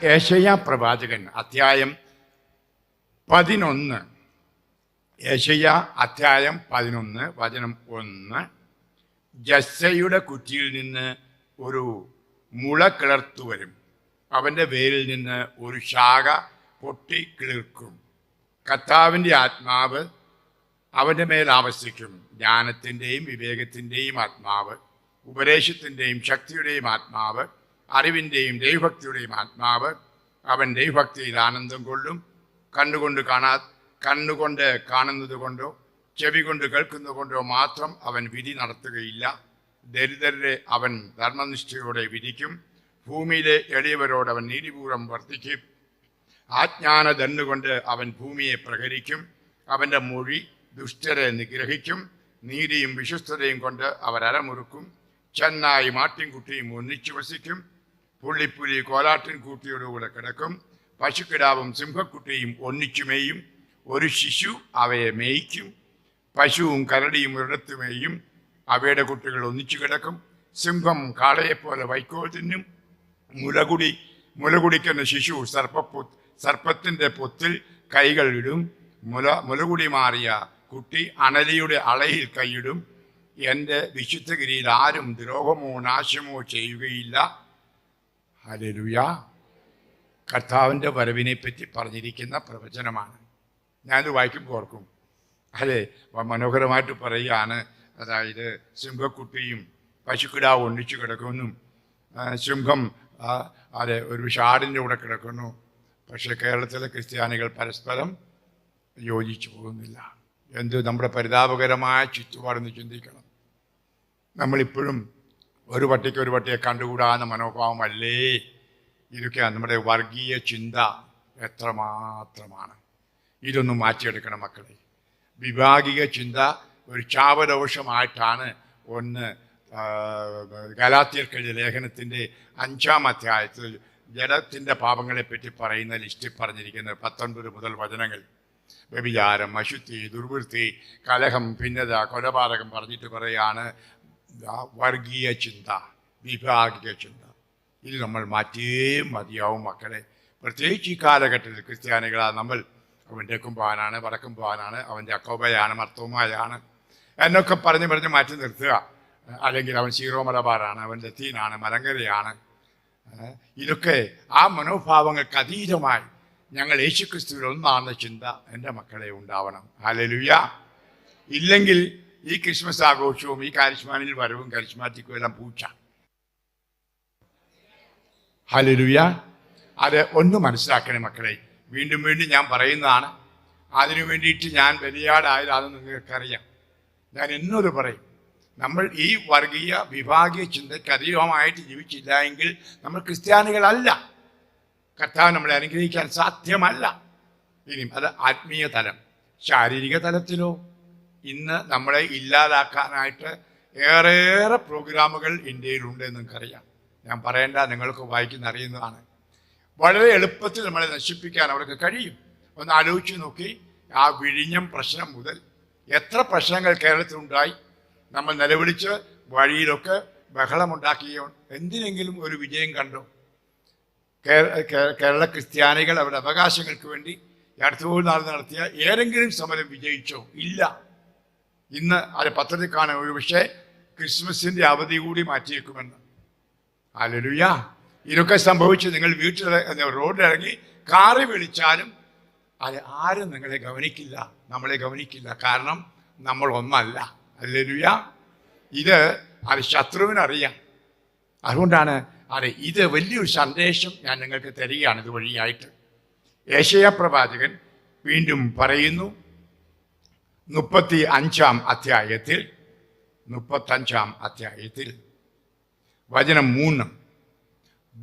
യേശയ്യാ പ്രവാചകൻ അധ്യായം 11. യേശയ്യാ അധ്യായം 11 വചനം 1. ജസ്സയുടെ കുറ്റിയിൽ നിന്ന് ഒരു മുള കിളർത്തു വരും, അവൻ്റെ വേരിൽ നിന്ന് ഒരു ശാഖ പൊട്ടി കിളിർക്കും. കർത്താവിൻ്റെ ആത്മാവ് അവൻ്റെ മേൽ ആവസിക്കും, ജ്ഞാനത്തിൻ്റെയും വിവേകത്തിൻ്റെയും ആത്മാവ്, ഉപദേശത്തിൻ്റെയും ശക്തിയുടെയും ആത്മാവ്, അറിവിൻ്റെയും ദൈവഭക്തിയുടെയും ആത്മാവ്. അവൻ ദൈവഭക്തിയിൽ ആനന്ദം കൊള്ളും. കണ്ണുകൊണ്ട് കാണുന്നത് കൊണ്ടോ ചെവി കൊണ്ട് കേൾക്കുന്നത് കൊണ്ടോ മാത്രം അവൻ വിധി നടത്തുകയില്ല. ദരിദ്രരെ അവൻ ധർമ്മനിഷ്ഠയോടെ വിധിക്കും. ഭൂമിയിലെ എളിയവരോട് അവൻ നീതിപൂർവ്വം വർത്തിക്കും. ആജ്ഞാന ദണ്ഡുകൊണ്ട് അവൻ ഭൂമിയെ പ്രഹരിക്കും. അവൻ്റെ മൊഴി ദുഷ്ടരെ നിഗ്രഹിക്കും. നീതിയും വിശ്വസ്തതയും കൊണ്ട് അവർ അരമുറുക്കും. ചെന്നായി മാട്ടിൻകുട്ടിയും ഒന്നിച്ചു വസിക്കും. പുള്ളിപ്പുലി കോലാട്ടിൻ കൂട്ടിയോടുകൂടെ കിടക്കും. പശുക്കിടാവും സിംഹക്കുട്ടിയും ഒന്നിച്ചു മേയും. ഒരു ശിശു അവയെ മേയ്ക്കും. പശുവും കരടിയും ഒരിടത്ത് മേയും. അവയുടെ കുട്ടികൾ ഒന്നിച്ചു കിടക്കും. സിംഹം കാളയെപ്പോലെ വൈക്കോൽ തിന്നും. മുലകുടിക്കുന്ന ശിശു സർപ്പത്തിൻ്റെ പൊത്തിൽ കൈകൾ ഇടും. മുലകുടി മാറിയ കുട്ടി അണലിയുടെ അളയിൽ കൈയിടും. എൻ്റെ വിശുദ്ധഗിരിയിൽ ആരും ദ്രോഹമോ നാശമോ ചെയ്യുകയില്ല. ഹല്ലേലൂയ. കർത്താവിൻ്റെ വരവിനെ പറ്റി പറഞ്ഞിരിക്കുന്ന പ്രവചനമാണ്. ഞാനത് വായിക്കുമ്പോൾ ഓർക്കും, അതെ, മനോഹരമായിട്ട് പറയുകയാണ്. അതായത് സിംഹക്കുട്ടിയും പശുക്കിടാവും ഒന്നിച്ചു കിടക്കുന്നു. സിംഹം ഒരു ഷാടിൻ്റെ കൂടെ കിടക്കുന്നു. പക്ഷേ കേരളത്തിലെ ക്രിസ്ത്യാനികൾ പരസ്പരം യോജിച്ചു പോകുന്നില്ല. എന്ത് നമ്മുടെ പരിതാപകരമായ ചുറ്റുപാടെന്ന് ചിന്തിക്കണം. നമ്മളിപ്പോഴും ഒരു പട്ടിയെ കണ്ടുകൂടാന്ന മനോഭാവമല്ലേ? ഇതൊക്കെയാണ് നമ്മുടെ വർഗീയ ചിന്ത. എത്രമാത്രമാണ്! ഇതൊന്നും മാറ്റിയെടുക്കണം മക്കളെ. വിഭാഗിക ചിന്ത ഒരു ശാപദോഷമായിട്ടാണ് ഗലാത്യർക്കെഴുതിയ ലേഖനത്തിൻ്റെ 5-ാം അധ്യായത്തിൽ ജഡത്തിൻ്റെ പാപങ്ങളെപ്പറ്റി പറയുന്ന ലിസ്റ്റിൽ പറഞ്ഞിരിക്കുന്നത് 19 മുതൽ വചനങ്ങൾ. വ്യഭിചാരം, അശുദ്ധി, ദുർവൃത്തി, കലഹം, ഭിന്നത, കൊലപാതകം പറഞ്ഞിട്ട് പറയാണ് വർഗീയ ചിന്ത, വിഭാഗിക ചിന്ത. ഇത് നമ്മൾ മാറ്റിയേ മതിയാവും മക്കളെ. പ്രത്യേകിച്ച് ഈ കാലഘട്ടത്തിൽ ക്രിസ്ത്യാനികളാണ് നമ്മൾ. അവൻ തെക്കും പോകാനാണ്, വടക്കും പോകാനാണ്, അവൻ്റെ അക്കോബയാണ്, മർത്തോമായാണ് എന്നൊക്കെ പറഞ്ഞ് മാറ്റി നിർത്തുക. അല്ലെങ്കിൽ അവൻ സീറോ മലബാറാണ്, അവൻ ലത്തീനാണ്, മലങ്കരയാണ്. ഇതൊക്കെ ആ മനോഭാവങ്ങൾക്ക് അതീതമായി ഞങ്ങൾ യേശുക്രിസ്തുവിൽ ഒന്നാണെന്ന ചിന്ത എൻ്റെ മക്കളെ ഉണ്ടാവണം. ഹല്ലേലൂയ. ഇല്ലെങ്കിൽ ഈ ക്രിസ്മസ് ആഘോഷവും ഈ കരിസ്മാനിൽ വരവും കരിസ്മാറ്റിക്കും എല്ലാം പൂച്ച. ഹല്ലേലൂയ. അത് ഒന്ന് മനസ്സിലാക്കണേ മക്കളെ. വീണ്ടും വീണ്ടും ഞാൻ പറയുന്നതാണ്. അതിനു വേണ്ടിയിട്ട് ഞാൻ ബലിയാടായതാണെന്ന് നിങ്ങൾക്കറിയാം. ഞാൻ എന്നോട് പറയും, നമ്മൾ ഈ വർഗീയ വിഭാഗീയ ചിന്തയ്ക്ക് അതീതമായിട്ട് ജീവിച്ചില്ല എങ്കിൽ നമ്മൾ ക്രിസ്ത്യാനികളല്ല. കർത്താവ് നമ്മളെ അനുഗ്രഹിക്കാൻ സാധ്യമല്ല. ഇനിയും അത് ആത്മീയ തലം. ശാരീരിക തലത്തിലോ ഇന്ന് നമ്മളെ ഇല്ലാതാക്കാനായിട്ട് ഏറെ പ്രോഗ്രാമുകൾ ഇന്ത്യയിലുണ്ട് എന്ന് നിങ്ങൾക്കറിയാം. ഞാൻ പറയേണ്ട, നിങ്ങൾക്ക് വായിക്കുന്ന അറിയുന്നതാണ്. വളരെ എളുപ്പത്തിൽ നമ്മളെ നശിപ്പിക്കാൻ അവർക്ക് കഴിയും. ഒന്ന് ആലോചിച്ച് നോക്കി. ആ വിഴിഞ്ഞം പ്രശ്നം മുതൽ എത്ര പ്രശ്നങ്ങൾ കേരളത്തിലുണ്ടായി. നമ്മൾ നിലവിളിച്ച് വഴിയിലൊക്കെ ബഹളമുണ്ടാക്കിയോ? എന്തിനെങ്കിലും ഒരു വിജയം കണ്ടോ? കേരള ക്രിസ്ത്യാനികൾ അവരുടെ അവകാശങ്ങൾക്ക് വേണ്ടി അടുത്ത നാൾ നടത്തിയ ഏതെങ്കിലും സമരം വിജയിച്ചോ? ഇല്ല. ഇന്ന് അത് പത്രത്തിൽ കാണാൻ ഒരു പക്ഷേ ക്രിസ്മസിൻ്റെ അവധി കൂടി മാറ്റിയേക്കുമെന്ന്. ഹല്ലേലൂയ. ഇതൊക്കെ സംഭവിച്ച് നിങ്ങൾ വീട്ടിൽ റോഡിലിറങ്ങി കാറി വിളിച്ചാലും അത് ആരും നിങ്ങളെ ഗവനിക്കില്ല, നമ്മളെ ഗവനിക്കില്ല. കാരണം നമ്മൾ ഒന്നല്ല. ഹല്ലേലൂയ. അത് ശത്രുവിനറിയാം. അതുകൊണ്ടാണ് ഇത് വലിയൊരു സന്ദേശം ഞാൻ നിങ്ങൾക്ക് തരികയാണ് ഇതുവഴിയായിട്ട്. യേശയ്യാ പ്രവാചകൻ വീണ്ടും പറയുന്നു 35-ാം അധ്യായത്തിൽ വചനം 3.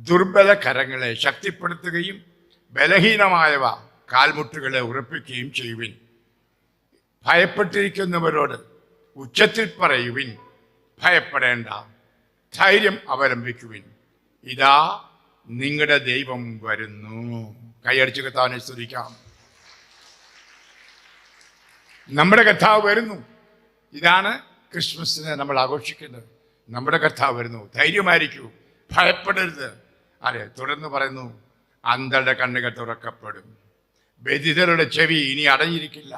ദുർബല കരങ്ങളെ ശക്തിപ്പെടുത്തുകയും ബലഹീനമായവ കാൽമുട്ടുകളെ ഉറപ്പിക്കുകയും ചെയ്യുവിൻ. ഭയപ്പെട്ടിരിക്കുന്നവരോട് ഉച്ചത്തിൽ പറയുവിൻ, ഭയപ്പെടേണ്ട, ധൈര്യം അവലംബിക്കുവിൻ, ഇതാ നിങ്ങളുടെ ദൈവം വരുന്നു. കൈയടിച്ച് കർത്താവിനെ സ്തുതിക്കാം. നമ്മുടെ കർത്താവ് വരുന്നു. ഇതാണ് ക്രിസ്മസിനെ നമ്മൾ ആഘോഷിക്കുന്നത്. നമ്മുടെ കർത്താവ് വരുന്നു. ധൈര്യമായിരിക്കൂ, ഭയപ്പെടരുത്. അതെ, തുടർന്ന് പറയുന്നു, അന്ധരുടെ കണ്ണുകൾ തുറക്കപ്പെടും. ബധിരരുടെ ചെവി ഇനി അടഞ്ഞിരിക്കില്ല.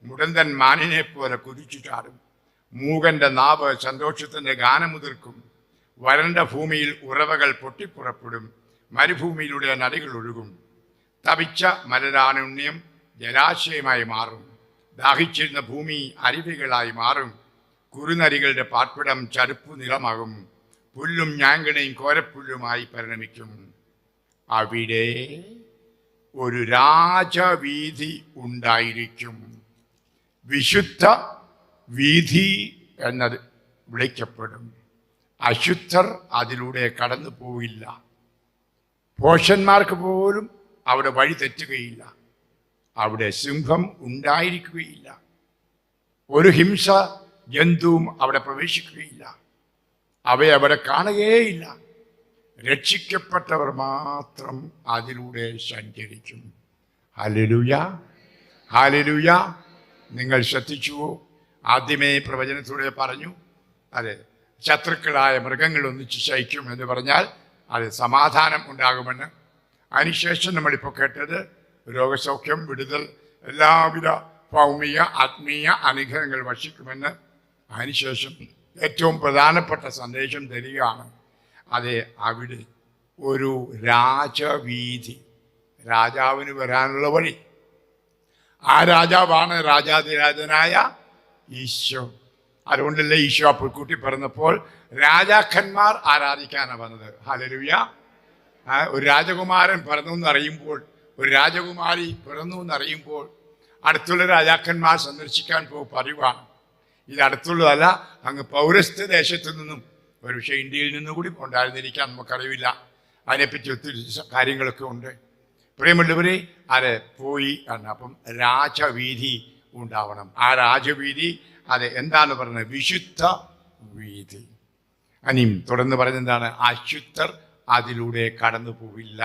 മുടന്തൻ മാനിനെ പോലെ കുതിച്ചു ചാടും. മൂകന്റെ നാവ് സന്തോഷത്തിന്റെ ഗാനമുതിർക്കും. വരണ്ട ഭൂമിയിൽ ഉറവകൾ പൊട്ടിപ്പുറപ്പെടും. മരുഭൂമിയിലൂടെ നദികൾ ഒഴുകും. തപിച്ച മലരാനുണ്യം ജലാശയമായി മാറും. ദാഹിച്ചിരുന്ന ഭൂമി അരുവികളായി മാറും. കുറുനരികളുടെ പാർപ്പിടം ചതുപ്പു നിറമാകും. പുല്ലും ഞാങ്കണയും കോരപ്പുല്ലുമായി പരിണമിക്കും. അവിടെ ഒരു രാജവീഥി ഉണ്ടായിരിക്കും. വിശുദ്ധ വീഥി എന്നത് വിളിക്കപ്പെടും. അശുദ്ധർ അതിലൂടെ കടന്നു പോവില്ല. ഭോഷന്മാർക്ക് പോലും അവിടെ വഴി തെറ്റുകയില്ല. അവിടെ സിംഹം ഉണ്ടായിരിക്കുകയില്ല. ഒരു ഹിംസ ജന്തുവും അവിടെ പ്രവേശിക്കുകയില്ല. അവയെ അവിടെ കാണുകയേയില്ല. രക്ഷിക്കപ്പെട്ടവർ മാത്രം അതിലൂടെ സഞ്ചരിക്കും. Hallelujah, hallelujah. നിങ്ങൾ ശ്രദ്ധിച്ചുവോ? ആദ്യമേ പ്രവചനത്തിലൂടെ പറഞ്ഞു, അതെ, ശത്രുക്കളായ മൃഗങ്ങൾ ഒന്നിച്ച് ശയിക്കും എന്ന് പറഞ്ഞാൽ അത് സമാധാനം ഉണ്ടാകുമെന്ന്. അതിനുശേഷം നമ്മളിപ്പോൾ കേട്ടത് രോഗസൗഖ്യം, വിടുതൽ, എല്ലാവിധ ഭൗമിക ആത്മീയ അനുഗ്രഹങ്ങൾ വർഷിക്കുമെന്ന്. അതിനുശേഷം ഏറ്റവും പ്രധാനപ്പെട്ട സന്ദേശം തരികയാണ്. അതെ, അവിടെ ഒരു രാജവീഥി, രാജാവിന് വരാനുള്ള വഴി. ആ രാജാവാണ് രാജാതിരാജനായ ഈശോ. അതുകൊണ്ടല്ലേ ഈശോ അപ്പോൾ കൂട്ടി പറഞ്ഞപ്പോൾ രാജാക്കന്മാർ ആരാധിക്കാനാണ് വന്നത്. ഹല്ലേലൂയ. ഒരു രാജകുമാരൻ പിറന്നു എന്നറിയുമ്പോൾ, ഒരു രാജകുമാരി പിറന്നു എന്നറിയുമ്പോൾ അടുത്തുള്ള രാജാക്കന്മാർ സന്ദർശിക്കാൻ പതിവാണ്. ഇത് അടുത്തുള്ളതല്ല, അങ്ങ് പൗരസ്ത്യ ദേശത്തു നിന്നും, ഒരുപക്ഷെ ഇന്ത്യയിൽ നിന്നും കൂടി ഉണ്ടായിരുന്നിരിക്കാൻ നമുക്കറിയില്ല. അതിനെപ്പറ്റി ഒത്തിരി കാര്യങ്ങളൊക്കെ ഉണ്ട്. പ്രിയമുള്ളവരെ, അത് പോയി എന്ന്. അപ്പം രാജവീഥി ഉണ്ടാവണം. ആ രാജവീഥി അത് എന്താണ് പറയുന്നത്? വിശുദ്ധ വീഥി. അനിയും തുടർന്ന് പറയുന്നത് എന്താണ്? അശുദ്ധർ അതിലൂടെ കടന്നു പോവില്ല.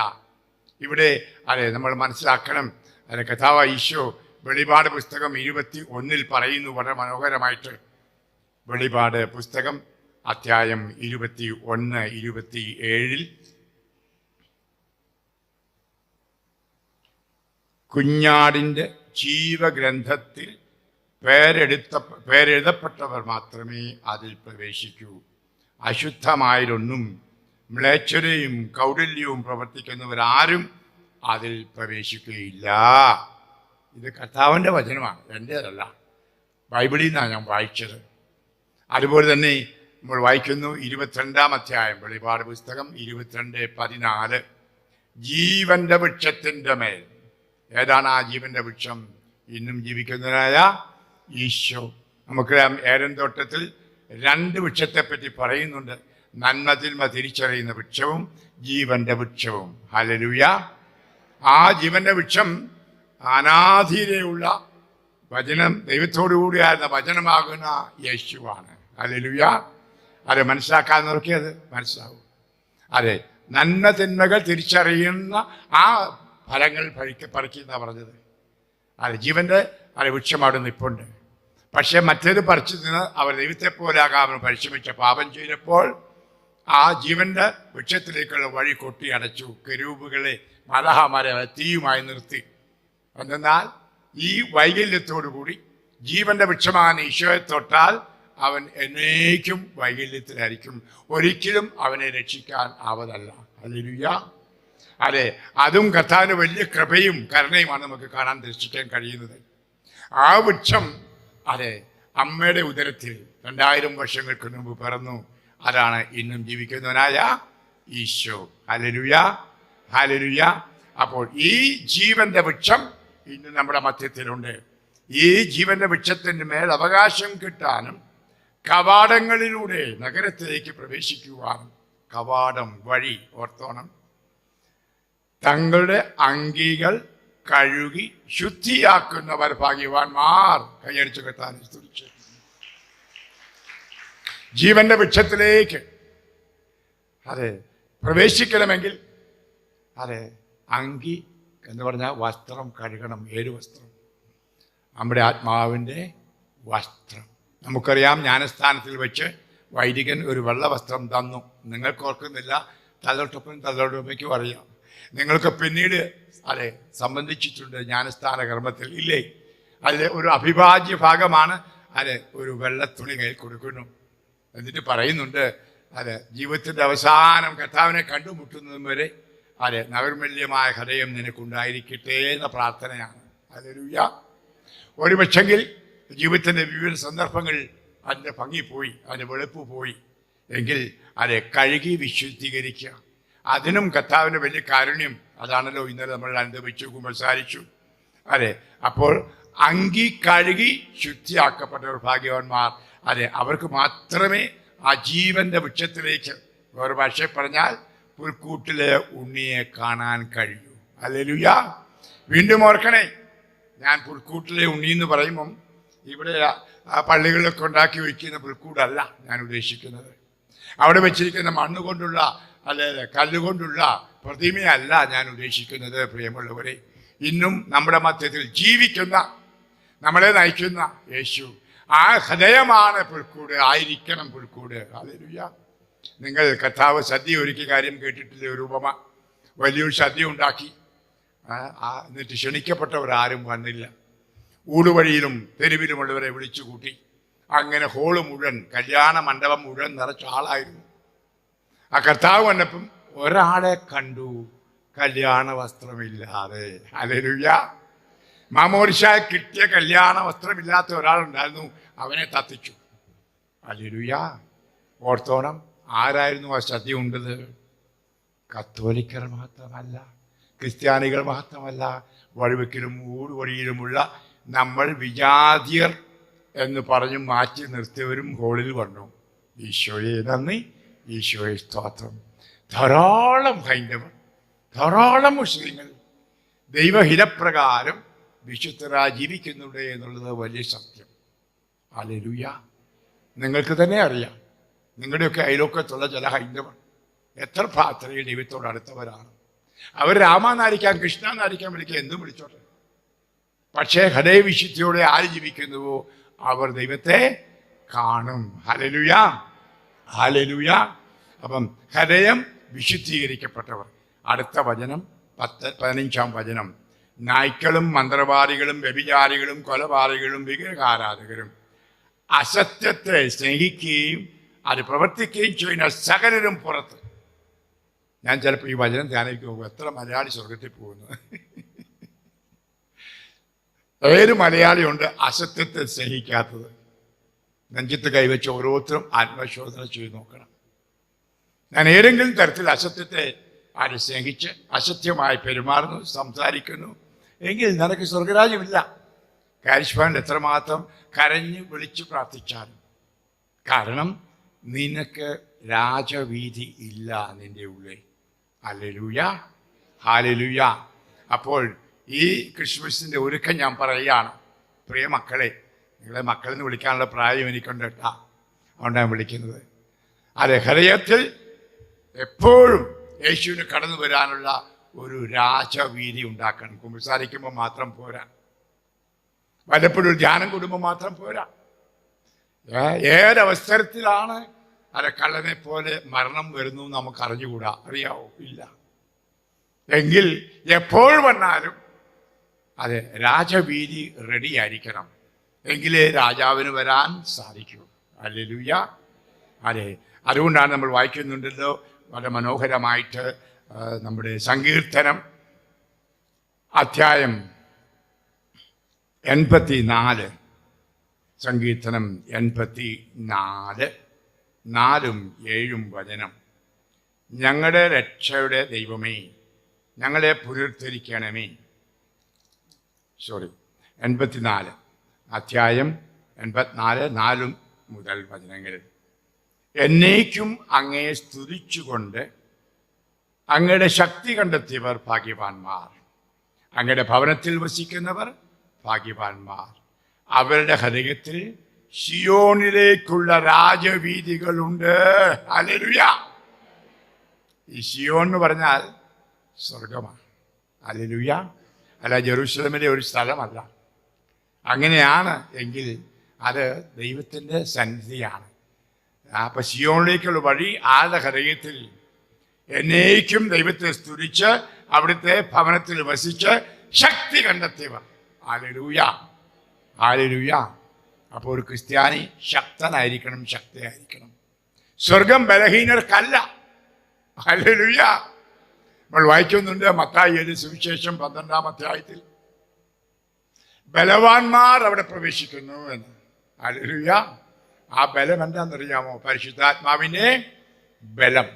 ഇവിടെ അതെ നമ്മൾ മനസ്സിലാക്കണം. അതെ, കഥാവ് ഈശോ വെളിപാട് പുസ്തകം 21 പറയുന്നു വളരെ മനോഹരമായിട്ട്. വെളിപാട് പുസ്തകം അധ്യായം 21, 27 കുഞ്ഞാടിൻ്റെ ജീവഗ്രന്ഥത്തിൽ പേരെഴുതപ്പെട്ടവർ മാത്രമേ അതിൽ പ്രവേശിക്കൂ. അശുദ്ധമായൊന്നും മ്ലേച്ഛതയും കൗടില്യവും പ്രവർത്തിക്കുന്നവരാരും അതിൽ പ്രവേശിക്കുകയില്ല. ഇത് കർത്താവിൻ്റെ വചനമാണ്, എൻ്റേതല്ല. ബൈബിളിൽ നിന്നാണ് ഞാൻ വായിച്ചത്. അതുപോലെ തന്നെ നമ്മൾ വായിക്കുന്നു 22-ാം അധ്യായം വെളിപാട് പുസ്തകം 22:14 ജീവന്റെ വൃക്ഷത്തിൻ്റെ മേൽ. ഏതാണ് ആ ജീവന്റെ വൃക്ഷം? ഇന്നും ജീവിക്കുന്നവനായ ഈശോ. നമുക്കറിയാം, ഏദൻ തോട്ടത്തിൽ 2 വൃക്ഷത്തെപ്പറ്റി പറയുന്നുണ്ട്. നന്മ തിന്മ തിരിച്ചറിയുന്ന വൃക്ഷവും ജീവന്റെ വൃക്ഷവും. ഹല്ലേലൂയ. ആ ജീവന്റെ വൃക്ഷം അനാദിയിലുള്ള വചനം, ദൈവത്തോടു കൂടിയായിരുന്ന വചനമാകുന്ന യേശുവാണ്. ഹല്ലേലൂയ. അത് മനസ്സിലാക്കാൻ നോക്കിയത് മനസ്സിലാവും. അതെ, നന്മ തിന്മകൾ തിരിച്ചറിയുന്ന ആ ഫലങ്ങൾ പറിക്കുന്ന പറഞ്ഞത്. അത് ജീവന്റെ വൃക്ഷം അവിടെ നിൽപ്പുണ്ട്. പക്ഷെ മറ്റേത് പറിച്ചു നിന്ന് അവർ ദൈവത്തെ പോലാകാമെന്ന് പരിശ്രമിച്ച പാപം ചെയ്തപ്പോൾ ആ ജീവന്റെ വൃക്ഷത്തിലേക്കുള്ള വഴി കൊട്ടി അടച്ചു. കെരൂബുകളെ മലഹമാരെ തീയുമായി നിർത്തി. എന്നാൽ ഈ വൈകല്യത്തോടുകൂടി ജീവന്റെ വൃക്ഷമാണ് ഈശോയെ തൊട്ടാൽ അവൻ എന്നേക്കും വൈകല്യത്തിലായിരിക്കും. ഒരിക്കലും അവനെ രക്ഷിക്കാൻ ആവതല്ല. ഹല്ലേലൂയ. അതെ, അതും കർത്താവിന്റെ വലിയ കൃപയും കരുണയുമാണ് നമുക്ക് കാണാൻ ദർശിക്കാൻ കഴിയുന്നത്. ആ വൃക്ഷം അതെ അമ്മയുടെ ഉദരത്തിൽ 2000 വർഷങ്ങൾക്ക് മുമ്പ് പിറന്നു. അതാണ് ഇന്നും ജീവിക്കുന്നവനായ ഈശോ. Hallelujah, hallelujah. അപ്പോൾ ഈ ജീവന്റെ വൃക്ഷം ഇന്ന് നമ്മുടെ മധ്യത്തിലുണ്ട്. ഈ ജീവന്റെ വൃക്ഷത്തിന് മേൽ അവകാശം കിട്ടാനും കവാടങ്ങളിലൂടെ നഗരത്തിലേക്ക് പ്രവേശിക്കുവാനും, കവാടം വഴി ഓർത്തോണം, തങ്ങളുടെ അങ്കികൾ കഴുകി ശുദ്ധിയാക്കുന്നവർ ഭാഗ്യവാന്മാർ. കൈയടിച്ചു കെട്ടാൻ സ്തുതിച്ചു. ജീവന്റെ വൃക്ഷത്തിലേക്ക് അതെ പ്രവേശിക്കണമെങ്കിൽ അതെ അങ്കി എന്ന് പറഞ്ഞാൽ വസ്ത്രം കഴുകണം. 7 വസ്ത്രം, നമ്മുടെ ആത്മാവിൻ്റെ വസ്ത്രം. നമുക്കറിയാം, ജ്ഞാനസ്ഥാനത്തിൽ വെച്ച് വൈദികൻ ഒരു വെള്ള വസ്ത്രം തന്നു. നിങ്ങൾക്ക് ഓർക്കുന്നില്ല, തലതൊട്ടപ്പനും തലതൊട്ടപ്പയ്ക്കും അറിയാം. നിങ്ങൾക്ക് പിന്നീട് സംബന്ധിച്ചിട്ടുണ്ട് ജ്ഞാനസ്ഥാന കർമ്മത്തിൽ ഇല്ലേ? അതിലെ ഒരു അവിഭാജ്യ ഭാഗമാണ് ഒരു വെള്ളത്തുണി കയ്യിൽ കൊടുക്കുന്നു. എന്നിട്ട് പറയുന്നുണ്ട് ജീവിതത്തിൻ്റെ അവസാനം കർത്താവിനെ കണ്ടുമുട്ടുന്നതും വരെ നൈർമല്യമായ ഹൃദയം നിനക്കുണ്ടായിരിക്കട്ടെ എന്ന പ്രാർത്ഥനയാണ്. ഹല്ലേലൂയ. ഒരു പക്ഷെങ്കിൽ ജീവിതത്തിൻ്റെ വിവിധ സന്ദർഭങ്ങളിൽ അതിൻ്റെ ഭംഗി പോയി, അതിൻ്റെ വെളുപ്പ് പോയി എങ്കിൽ കഴുകി വിശുദ്ധീകരിക്കുക. അതിനും കർത്താവിൻ്റെ വലിയ കാരുണ്യം. അതാണല്ലോ ഇന്നലെ നമ്മൾ അനുഭവിച്ചു, കുമ്പസാരിച്ചു. അപ്പോൾ അങ്കി കഴുകി ശുദ്ധിയാക്കപ്പെട്ടവർ ഭാഗ്യവാന്മാർ. അവർക്ക് മാത്രമേ ആ ജീവന്റെ വൃക്ഷത്തിലേക്ക്, വേറെ ഭാഷയിൽ പറഞ്ഞാൽ പുൽക്കൂട്ടിലെ ഉണ്ണിയെ കാണാൻ കഴിയൂ. ഹല്ലേലൂയ. വീണ്ടും ഓർക്കണേ, ഞാൻ പുൽക്കൂട്ടിലെ ഉണ്ണി എന്ന് പറയുമ്പം ഇവിടെ പള്ളികളിലൊക്കെ ഉണ്ടാക്കി വയ്ക്കുന്ന പുൽക്കൂടല്ല ഞാൻ ഉദ്ദേശിക്കുന്നത്. അവിടെ വെച്ചിരിക്കുന്ന മണ്ണ് കൊണ്ടുള്ള കല്ലുകൊണ്ടുള്ള പ്രതിമയല്ല ഞാൻ ഉദ്ദേശിക്കുന്നത്. പ്രിയമുള്ളവരെ, ഇന്നും നമ്മുടെ മധ്യത്തിൽ ജീവിക്കുന്ന, നമ്മളെ നയിക്കുന്ന യേശു, ആ ഹൃദയമാണ് പുൽക്കൂട്, ആയിരിക്കണം പുൽക്കൂട്. ഹല്ലേലൂയ. നിങ്ങൾ കർത്താവ് സദ്യ ഒരുക്കിയ കാര്യം കേട്ടിട്ടില്ലേ? ഒരു ഉപമ. വലിയൊരു സദ്യ ഉണ്ടാക്കി, എന്നിട്ട് ക്ഷണിക്കപ്പെട്ടവർ ആരും വന്നില്ല. ഊടുവഴിയിലും തെരുവിലുമുള്ളവരെ വിളിച്ചു കൂട്ടി. അങ്ങനെ ഹോള് മുഴുവൻ, കല്യാണ മണ്ഡപം മുഴുവൻ നിറച്ച ആളായിരുന്നു. ആ കർത്താവ് വന്നപ്പം ഒരാളെ കണ്ടു, കല്യാണ വസ്ത്രമില്ലാതെ. ഹല്ലേലൂയ. മാമോദിസ കിട്ടിയ കല്യാണ വസ്ത്രമില്ലാത്ത ഒരാളുണ്ടായിരുന്നു, അവനെ തത്തിച്ചു. ഹല്ലേലൂയ. ഓർത്തോണം, ആരായിരുന്നു ആ സദ്യ ഉണ്ടത്? കത്തോലിക്കർ മാത്രമല്ല, ക്രിസ്ത്യാനികൾ മാത്രമല്ല, വഴിവെക്കിലും ഊടുവഴിയിലുമുള്ള നമ്മൾ വിജാതിയർ എന്ന് പറഞ്ഞ് മാറ്റി നിർത്തിയവരും ഹോളിൽ വന്നു. ഈശോയെ നന്ദി, ഈശോയെ സ്തോത്രം. ധാരാളം ഹൈന്ദവർ, ധാരാളം മുസ്ലിങ്ങൾ ദൈവഹിതപ്രകാരം വിശുദ്ധരായി ജീവിക്കുന്നുണ്ട് എന്നുള്ളത് വലിയ സത്യം. ഹല്ലേലൂയ. നിങ്ങൾക്ക് തന്നെ അറിയാം, നിങ്ങളുടെയൊക്കെ അയലോക്കത്തുള്ള ചില ഹൈന്ദവർ എത്ര പ്രാർത്ഥനയിൽ ദൈവത്തോട് അടുത്തവരാണ്. അവർ രാമാന്നായിരിക്കാം, കൃഷ്ണനായിരിക്കാം, വിളിക്കുക, എന്തും വിളിച്ചോട്ടെ. പക്ഷേ ഹൃദയവിശുദ്ധിയോടെ ആര് ജീവിക്കുന്നുവോ അവർ ദൈവത്തെ കാണും. Hallelujah, hallelujah. അപ്പം ഹൃദയം വിശുദ്ധീകരിക്കപ്പെട്ടവർ. അടുത്ത വചനം 15-ാം വചനം. നായ്ക്കളും മന്ത്രവാദികളും വ്യഭിചാരികളും കൊലപാതകളും വിഗ്രഹാരാധകരും അസത്യത്തെ സ്നേഹിക്കുകയും അത് പ്രവർത്തിക്കുകയും ചെയ്യുന്ന സകലരും പുറത്ത്. ഞാൻ ചിലപ്പോൾ ഈ വചനം ധ്യാനിക്കുമ്പോൾ എത്ര മലയാളി സ്വർഗത്തിൽ പോകുന്നു. ഏത് മലയാളിയുണ്ട് അസത്യത്തെ സ്നേഹിക്കാത്തത്? നെഞ്ചത്ത് കൈവച്ച് ഓരോരുത്തരും ആത്മശോധന ചെയ്ത് നോക്കണം. ഞാൻ ഏതെങ്കിലും തരത്തിൽ അസത്യത്തെ സ്നേഹിച്ച് അസത്യമായി പെരുമാറുന്നു, സംസാരിക്കുന്നു എങ്കിൽ നിനക്ക് സ്വർഗരാജ്യമില്ല. കാരിഷ്മാനിൽ എത്രമാത്രം കരഞ്ഞ് വിളിച്ച് പ്രാർത്ഥിച്ചാലും, കാരണം നിനക്ക് രാജവീതി ഇല്ല നിന്റെ ഉള്ളിൽ. Hallelujah, hallelujah. അപ്പോൾ ഈ ക്രിസ്മസിൻ്റെ ഒരുക്കം ഞാൻ പറയുകയാണ്. പ്രിയ മക്കളെ, നിങ്ങളെ മക്കളെന്ന് വിളിക്കാനുള്ള പ്രായം എനിക്കുണ്ട് കേട്ടാ, അതുകൊണ്ടാണ് വിളിക്കുന്നത്. ഹൃദയത്തിൽ എപ്പോഴും യേശുവിന് കടന്നു വരാനുള്ള ഒരു രാജവീതി ഉണ്ടാക്കണം. കുമ്പസാരിക്കുമ്പോൾ മാത്രം പോരാ, വല്ലപ്പോഴും ധ്യാനം കൂടുമ്പോൾ മാത്രം പോരാ. ഏതവസരത്തിലാണ് കള്ളനെ പോലെ മരണം വരുന്നു നമുക്ക് അറിഞ്ഞുകൂടാ. അറിയാവോ? ഇല്ല. എങ്കിൽ എപ്പോൾ വന്നാലും രാജവീതി റെഡിയായിരിക്കണം, എങ്കിലേ രാജാവിന് വരാൻ സാധിക്കൂ. ഹല്ലേലൂയ. അതുകൊണ്ടാണ് നമ്മൾ വായിക്കുന്നുണ്ടല്ലോ വളരെ മനോഹരമായിട്ട് നമ്മുടെ സങ്കീർത്തനം അധ്യായം 84, സങ്കീർത്തനം 84, 4-ഉം 7-ഉം വചനം. ഞങ്ങളുടെ രക്ഷയുടെ ദൈവമേ, ഞങ്ങളെ പുനരുദ്ധരിക്കണമേ. 84 അധ്യായം 84, 4 മുതൽ വചനങ്ങൾ. എന്നേക്കും അങ്ങയെ സ്തുതിച്ചുകൊണ്ട് അങ്ങയുടെ ശക്തി കണ്ടെത്തിയവർ ഭാഗ്യവാന്മാർ. അങ്ങയുടെ ഭവനത്തിൽ വസിക്കുന്നവർ ഭാഗ്യവാന്മാർ. അവരുടെ ഹൃദയത്തിൽ സിയോനിലേക്കുള്ള രാജവീഥികളുണ്ട്. ഹല്ലേലൂയ. ഈ സിയോൻ എന്ന് പറഞ്ഞാൽ സ്വർഗമാണ്. ഹല്ലേലൂയ. അല്ല ജെറൂസലേമിലെ ഒരു സ്ഥലമല്ല. അങ്ങനെയാണ് എങ്കിൽ അത് ദൈവത്തിൻ്റെ സന്നിധിയാണ്. അപ്പം സിയോനിലേക്കുള്ള വഴി ആളുടെ ഹൃദയത്തിൽ എന്നേക്കും ദൈവത്തെ സ്തുതിച്ച് അവിടുത്തെ ഭവനത്തിൽ വസിച്ച് ശക്തി കണ്ടെത്തിയവർ. Hallelujah, hallelujah. അപ്പോൾ ഒരു ക്രിസ്ത്യാനി ശക്തനായിരിക്കണം, ശക്തിയായിരിക്കണം. സ്വർഗം ബലഹീനർക്കല്ല. ഹല്ലേലൂയ. നമ്മൾ വായിക്കുന്നുണ്ട് മത്തായിയുടെ സുവിശേഷം 12-ാം അധ്യായത്തിൽ ബലവാന്മാർ അവിടെ പ്രവേശിക്കുന്നു എന്ന്. ഹല്ലേലൂയ. ആ ബലം എന്താണെന്നറിയാമോ? പരിശുദ്ധാത്മാവിന്റെ ബലം.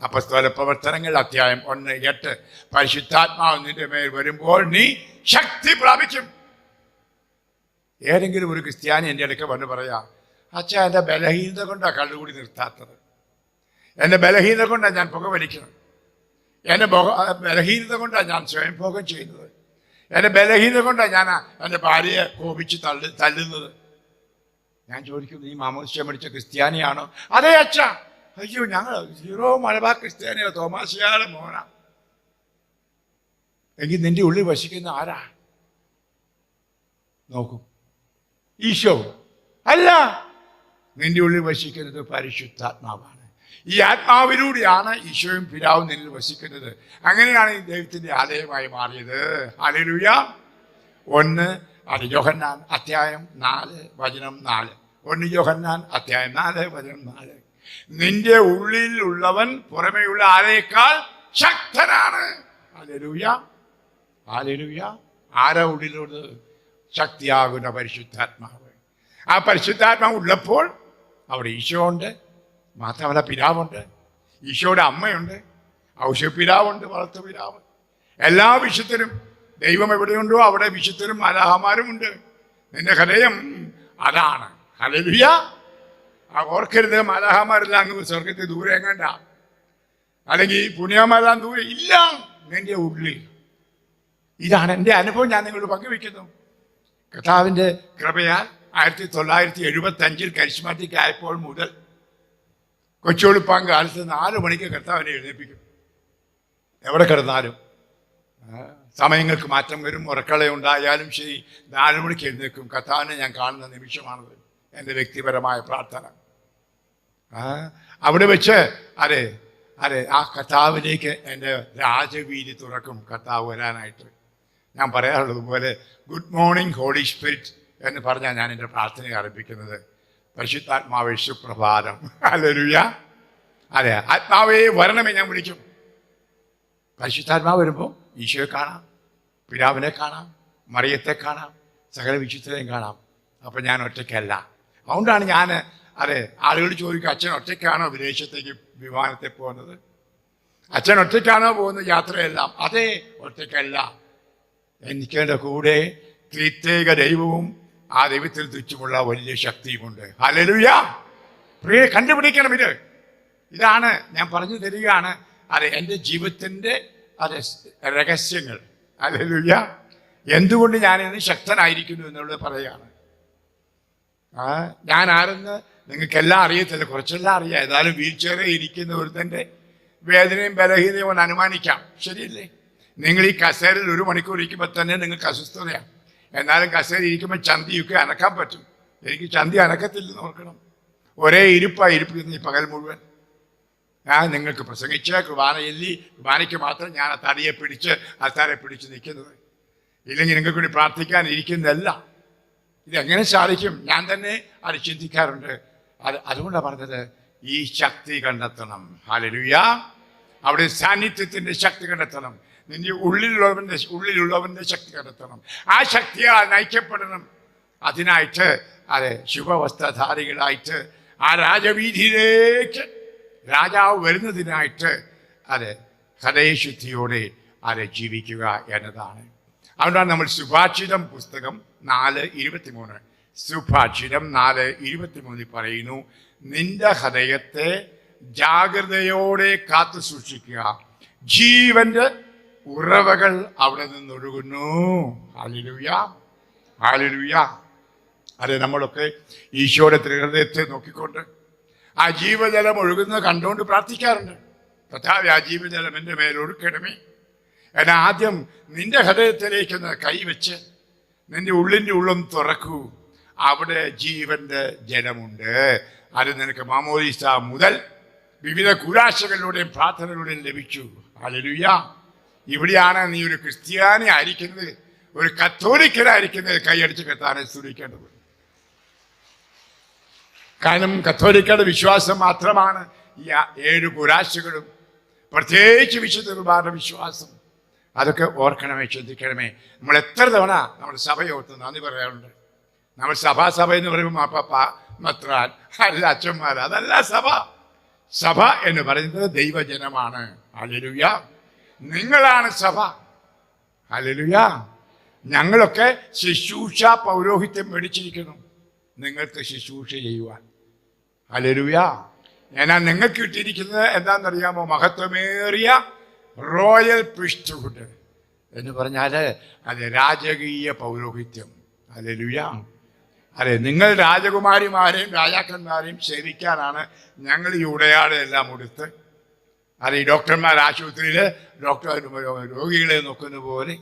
അപ്പോസ്തല പ്രവർത്തനങ്ങൾ അധ്യായം 1:8 പരിശുദ്ധാത്മാവ് നിന്റെ മേൽ വരുമ്പോൾ നീ ശക്തി പ്രാപിക്കും. ഏതെങ്കിലും ഒരു ക്രിസ്ത്യാനി എൻ്റെ അടുക്ക വന്ന് പറയാ, അച്ഛാ എൻ്റെ ബലഹീനത കൊണ്ടാണ് കള്ളുകൂടി നിർത്താത്തത്, എൻ്റെ ബലഹീനത കൊണ്ടാണ് ഞാൻ പുകവലിക്കുന്നത്, എൻ്റെ ബലഹീനത കൊണ്ടാണ് ഞാൻ സ്വയംഭോഗം ചെയ്യുന്നത്, എൻ്റെ ബലഹീനത കൊണ്ടാണ് ഞാൻ എൻ്റെ ഭാര്യയെ കോപിച്ച് തല്ലുന്നത്. ഞാൻ ചോദിക്കുന്നു, നീ മാമോദിസ പഠിച്ച ക്രിസ്ത്യാനിയാണോ? അതേ അച്ഛാ. അയ്യോ, ഞങ്ങൾ സീറോ മലബാർ ക്രിസ്ത്യാനിയോ, തോമാശിയാടെ മോനാ. എങ്കിൽ നിന്റെ ഉള്ളിൽ വസിക്കുന്ന ആരാ? നോക്കൂ, ഈശോ അല്ല, നിന്റെ ഉള്ളിൽ വസിക്കുന്നത് പരിശുദ്ധാത്മാവാണ്. ഈ ആത്മാവിലൂടെയാണ് ഈശോയും പിതാവും നിന്നിൽ വസിക്കുന്നത്. അങ്ങനെയാണ് ഈ ദൈവത്തിന്റെ ആലയമായി മാറിയത്. ഹല്ലേലൂയ. 1 യോഹന്നാൻ അധ്യായം 4:4. 1 യോഹന്നാൻ അധ്യായം 4:4. നിന്റെ ഉള്ളിലുള്ളവൻ പുറമേയുള്ള ആരെക്കാൾ ശക്തനാണ്. Hallelujah, hallelujah. ആരാ ഉള്ളിലുള്ളത്? ശക്തിയാകുന്ന പരിശുദ്ധാത്മാവ്. ആ പരിശുദ്ധാത്മാവ് ഉള്ളപ്പോൾ അവിടെ ഈശോ ഉണ്ട്, മാത്രമല്ല പിതാവുണ്ട്, ഈശോയുടെ അമ്മയുണ്ട്, ഔഷധ പിതാവുണ്ട്, വളർത്തു പിതാവ്. എല്ലാ വിശുദ്ധരും, ദൈവം എവിടെയുണ്ടോ അവിടെ വിശുദ്ധരും മാലാഖമാരും ഉണ്ട്. നിന്റെ ഹൃദയം അതാണ്. ഹല്ലേലൂയ. ഓർക്കരുത്, മാലാഖമാരെല്ലാം അങ്ങ് സ്വർഗത്തിൽ ദൂരെ എങ്ങണ്ട, അല്ലെങ്കിൽ പുണ്യമാരെല്ലാം ദൂരെ ഇല്ല, നിന്റെ ഉള്ളിൽ. ഇതാണ് എൻ്റെ അനുഭവം, ഞാൻ നിങ്ങളോട് പങ്കുവെക്കുന്നു. കർത്താവിൻ്റെ കൃപയാൽ 1975 കരിസ്മാറ്റിക് ആയപ്പോൾ മുതൽ കൊച്ചുവെളുപ്പാൻ കാലത്ത് 4 മണിക്ക് കർത്താവിനെ എഴുന്നേൽപ്പിക്കും. എവിടെ കിടന്നാലും സമയങ്ങൾക്ക് മാറ്റം വരും, ഉറക്കളയുണ്ടായാലും ശരി, 4 മണിക്ക് എഴുന്നേൽക്കും. കർത്താവിനെ ഞാൻ കാണുന്ന നിമിഷമാണത് എൻ്റെ വ്യക്തിപരമായ പ്രാർത്ഥന. അവിടെ വെച്ച് അതെ ആ കർത്താവിലേക്ക് എൻ്റെ രാജവീതി തുറക്കും കർത്താവ് വരാനായിട്ട്. ഞാൻ പറയാറുള്ളത് പോലെ ഗുഡ് മോർണിംഗ് ഹോളി സ്പിരിറ്റ് എന്ന് പറഞ്ഞാൽ ഞാൻ എൻ്റെ പ്രാർത്ഥന ആരംഭിക്കുന്നത്. പരിശുദ്ധാത്മാവേ സുപ്രഭാതം. ഹല്ലേലൂയ. അതെ, ആത്മാവേ വരണമേ ഞാൻ വിളിക്കും. പരിശുദ്ധാത്മാവ് വരുമ്പോൾ ഈശോയെ കാണാം, പിതാവിനെ കാണാം, മറിയത്തെ കാണാം, സകല വിശുദ്ധരെയും കാണാം. അപ്പം ഞാൻ ഒറ്റയ്ക്കല്ല. അതുകൊണ്ടാണ് ഞാൻ ആളുകൾ ചോദിക്കും, അച്ഛൻ ഒറ്റയ്ക്കാണോ വിദേശത്തേക്ക് വിമാനത്തിൽ പോകുന്നത്? അച്ഛൻ ഒറ്റയ്ക്കാണോ പോകുന്നത് യാത്രയെല്ലാം? അതെ, ഒറ്റയ്ക്കല്ല. എനിക്കെൻ്റെ കൂടെ ത്രിത്യേക ദൈവവും ആ ദൈവത്തിൽ തുച്ഛമുള്ള വലിയ ശക്തിയുമുണ്ട്. ഹല്ലേലൂയ. പ്രിയ, കണ്ടുപിടിക്കണം ഇത്. ഇതാണ് ഞാൻ പറഞ്ഞു തരികയാണ് എൻ്റെ ജീവിതത്തിൻ്റെ രഹസ്യങ്ങൾ. ഹല്ലേലൂയ. എന്തുകൊണ്ട് ഞാനിന്ന് ശക്തനായിരിക്കുന്നു എന്നുള്ളത് പറയുകയാണ്. ഞാൻ ആരെന്ന് നിങ്ങൾക്കെല്ലാം അറിയത്തില്ല, കുറച്ചെല്ലാം അറിയാം. ഏതായാലും വീൽ ചെയറിൽ ഇരിക്കുന്ന ഒരുത്തൻ്റെ വേദനയും ബലഹീനയും ഒന്ന് അനുമാനിക്കാം, ശരിയല്ലേ? നിങ്ങൾ ഈ കസേരയിൽ 1 മണിക്കൂർ ഇരിക്കുമ്പോൾ തന്നെ നിങ്ങൾക്ക് അസ്വസ്ഥതയാണ്. എന്നാലും കസേര ഇരിക്കുമ്പോൾ ചന്തിയൊക്കെ അനക്കാൻ പറ്റും. എനിക്ക് ചന്തി അനക്കത്തില്ലെന്ന് ഓർക്കണം. ഒരേ ഇരിപ്പിരുന്ന് ഈ പകൽ മുഴുവൻ ഞാൻ നിങ്ങൾക്ക് പ്രസംഗിച്ച് കുർബാനയ്ക്ക് മാത്രം ഞാൻ തടിയെ പിടിച്ച് അത്താരെ പിടിച്ച് നിൽക്കുന്നത്. ഇല്ലെങ്കിൽ നിങ്ങൾക്ക് വേണ്ടി പ്രാർത്ഥിക്കാൻ ഇരിക്കുന്നതല്ല. ഇതെങ്ങനെ സാധിക്കും? ഞാൻ തന്നെ അത് ചിന്തിക്കാറുണ്ട്. അതുകൊണ്ടാണ് പറഞ്ഞത്, ഈ ശക്തി കണ്ടെത്തണം. ഹല്ലേലൂയ. അവിടെ സാന്നിധ്യത്തിൻ്റെ ശക്തി കണ്ടെത്തണം. നിന്റെ ഉള്ളിലുള്ളവന്റെ ശക്തി കണ്ടെത്തണം. ആ ശക്തിയാൽ നയിക്കപ്പെടണം. അതിനായിട്ട് ശുഭവസ്ത്രധാരികളായിട്ട് ആ രാജവീതിയിലേക്ക് രാജാവ് വരുന്നതിനായിട്ട് ഹൃദയശുദ്ധിയോടെ ജീവിക്കുക എന്നതാണ്. അതുകൊണ്ടാണ് നമ്മൾ സുഭാഷിതം പുസ്തകം 4:23 സുഭാഷിതം 4:23 പറയുന്നു, നിന്റെ ഹൃദയത്തെ ജാഗ്രതയോടെ കാത്തു സൂക്ഷിക്കുക, ജീവന്റെ ഉറവകൾ അവിടെ നിന്നൊഴുകുന്നു. Hallelujah, hallelujah. നമ്മളൊക്കെ ഈശോയുടെ തിരുഹൃദയത്തെ നോക്കിക്കൊണ്ട് ആ ജീവജലം ഒഴുകുന്നത് കണ്ടുകൊണ്ട് പ്രാർത്ഥിക്കാറുണ്ട്. കർത്താവേ, ആ ജീവജലം എൻ്റെ മേൽ ഒഴുക്കണമേ. എന്നാൽ ആദ്യം നിന്റെ ഹൃദയത്തിലേക്കൊന്ന് കൈവച്ച് നിന്റെ ഉള്ളിൻ്റെ ഉള്ളം തുറക്കൂ. അവിടെ ജീവന്റെ ജലമുണ്ട്. അത് നിനക്ക് മാമോദീസ മുതൽ വിവിധ കുരാശകളിലൂടെയും പ്രാർത്ഥനകളിലൂടെയും ലഭിച്ചു. ഹല്ലേലൂയ. ഇവിടെയാണ് നീ ഒരു ക്രിസ്ത്യാനി ആയിരിക്കുന്നത്, ഒരു കത്തോലിക്കനായിരിക്കുന്നത് കൈയടിച്ച് കെത്താനെ സ്തുതിക്കേണ്ടത്. കാരണം കത്തോലിക്കയുടെ വിശ്വാസം മാത്രമാണ് ഈ 7 കുരാശകളും, പ്രത്യേകിച്ച് വിശുദ്ധ കുർബാനയുടെ വിശ്വാസം. അതൊക്കെ ഓർക്കണമേ, ചിന്തിക്കണമേ. നമ്മൾ എത്ര തവണ നമ്മുടെ സഭയോർത്ത് നന്ദി പറയാറുണ്ട്. നമ്മൾ സഭ എന്ന് പറയുമ്പോൾ മാപ്പാപ്പ, മെത്രാൻ, അല്ല അച്ഛന്മാർ, അതല്ല സഭ. സഭ എന്ന് പറയുന്നത് ദൈവജനമാണ്. ഹല്ലേലൂയ. നിങ്ങളാണ് സഭ. ഹല്ലേലൂയ. ഞങ്ങളൊക്കെ ശുശ്രൂഷ പൗരോഹിത്യം മേടിച്ചിരിക്കുന്നു നിങ്ങൾക്ക് ശുശ്രൂഷ ചെയ്യുവാൻ. ഹല്ലേലൂയ. എന്നാൽ നിങ്ങൾക്ക് കിട്ടിയിരിക്കുന്നത് എന്താണെന്നറിയാമോ? മഹത്വമേറിയ റോയൽ പ്രീസ്റ്റ്ഹുഡ് എന്ന് പറഞ്ഞാൽ അത് രാജകീയ പൗരോഹിത്യം. ഹല്ലേലൂയ. അതെ, നിങ്ങൾ രാജകുമാരിമാരെയും രാജാക്കന്മാരെയും സേവിക്കാനാണ് ഞങ്ങൾ ഈ ഉടയാടെല്ലാം ഉടുത്ത്, അതെ, ഈ ഡോക്ടർമാർ ആശുപത്രിയിൽ രോഗികളെ നോക്കുന്ന പോലെ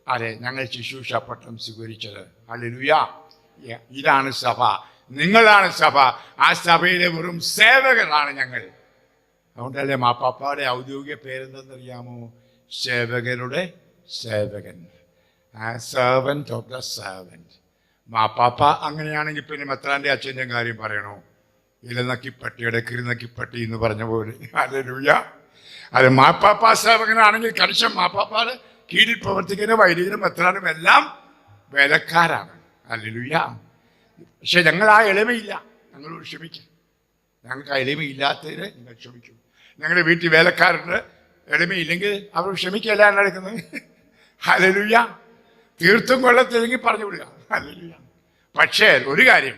അതെ ഞങ്ങൾ ശുശ്രൂഷ പട്ടം സ്വീകരിച്ചത്. ഹല്ലേലൂയ. ഇതാണ് സഭ, നിങ്ങളാണ് സഭ. ആ സഭയിലെ വെറും സേവകരാണ് ഞങ്ങൾ. അതുകൊണ്ടല്ലേ മാപ്പാപ്പയുടെ ഔദ്യോഗിക പേരെന്തെന്നറിയാമോ? സേവകരുടെ സേവകൻ, സെർവൻറ്റ് ഓഫ് ദ സെർവൻറ്റ്. മാപ്പാപ്പ അങ്ങനെയാണെങ്കിൽ പിന്നെ മെത്രാൻ്റെ അച്ഛൻ്റെ കാര്യം പറയണോ? ഇലനക്കിപ്പട്ടിയുടെ കിരുനക്കിപ്പട്ടി എന്ന് പറഞ്ഞ പോലെ. ഹല്ലേലൂയ. അത് മാപ്പാപ്പ സേവകനാണെങ്കിൽ കണിശം മാപ്പാപ്പയുടെ കീഴിൽ പ്രവർത്തിക്കുന്ന വൈദികരും മെത്രാനും എല്ലാം വേലക്കാരാണ്. ഹല്ലേലൂയ. പക്ഷെ ഞങ്ങൾ ആ എളിമയില്ല, ഞങ്ങളോട് ക്ഷമിക്കും. ഞങ്ങൾക്ക് ആ എളിമയില്ലാത്തതിന് നിങ്ങൾ ക്ഷമിക്കും. ഞങ്ങളുടെ വീട്ടിൽ വേലക്കാരുടെ എളിമയില്ലെങ്കിൽ അവർ ക്ഷമിക്കല്ല നടക്കുന്നത്. ഹല്ലേലൂയ. തീർത്തും കൊള്ളത്തില്ലെങ്കിൽ പറഞ്ഞു വിടുക. ഹല്ലേലൂയ. പക്ഷേ ഒരു കാര്യം,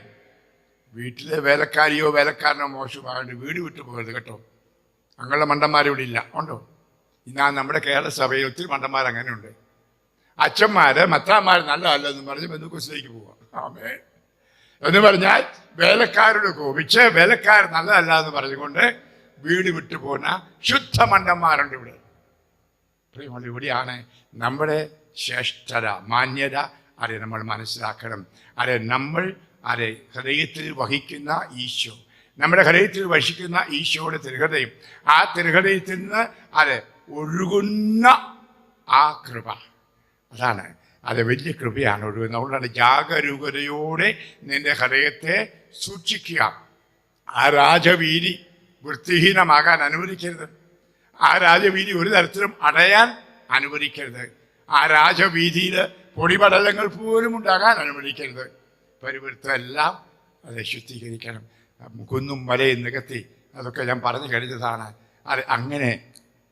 വീട്ടിലെ വേലക്കാരിയോ വേലക്കാരനോ മോശമായിട്ട് വീട് വിട്ടു പോകരുത് കേട്ടോ. അങ്ങനെയുള്ള മണ്ടന്മാരിവിടെ ഇല്ല. ഉണ്ടോ? ഇന്നാ നമ്മുടെ കേരള സഭയിൽ ഒത്തിരി മണ്ടന്മാർ അങ്ങനെയുണ്ട്. അച്ഛന്മാര് മെത്രാന്മാർ നല്ലതല്ലെന്ന് പറഞ്ഞ് ബന്ധുക്കോസിലേക്ക് പോവാം. ആമേ എന്ന് പറഞ്ഞാൽ വേലക്കാരോട് കോപിച്ച് വേലക്കാർ നല്ലതല്ല എന്ന് പറഞ്ഞുകൊണ്ട് വീട് വിട്ടു പോകുന്ന ശുദ്ധ മണ്ടന്മാരുണ്ട് ഇവിടെ. ഇവിടെയാണ് നമ്മുടെ ശ്രേഷ്ഠത, മാന്യത. അതെ, നമ്മൾ മനസ്സിലാക്കണം. അതെ, നമ്മൾ അതെ ഹൃദയത്തിൽ വഹിക്കുന്ന ഈശോ, നമ്മുടെ ഹൃദയത്തിൽ വഹിക്കുന്ന ഈശോയുടെ തിരുഹൃദയം, ആ തിരുഹൃദയത്തിൽ നിന്ന് അതെ ഒഴുകുന്ന ആ കൃപ, അതാണ് അത് വലിയ കൃപയാണ് ഒഴുകുന്നത്. അതുകൊണ്ടാണ് ജാഗരൂകതയോടെ നിന്റെ ഹൃദയത്തെ സൂക്ഷിക്കുക. ആ രാജവീതി വൃത്തിഹീനമാകാൻ അനുവദിക്കരുത്. ആ രാജവീതി ഒരു തരത്തിലും അടയാൻ അനുവദിക്കരുത്. ആ രാജവീതിയിൽ പൊടിപടലങ്ങൾ പോലും ഉണ്ടാകാൻ അനുവദിക്കരുത്. പരിവൃത്തമെല്ലാം അത് ശുദ്ധീകരിക്കണം. കുന്നും മലയും നികത്തി അതൊക്കെ ഞാൻ പറഞ്ഞു കഴിഞ്ഞതാണ്. അത് അങ്ങനെ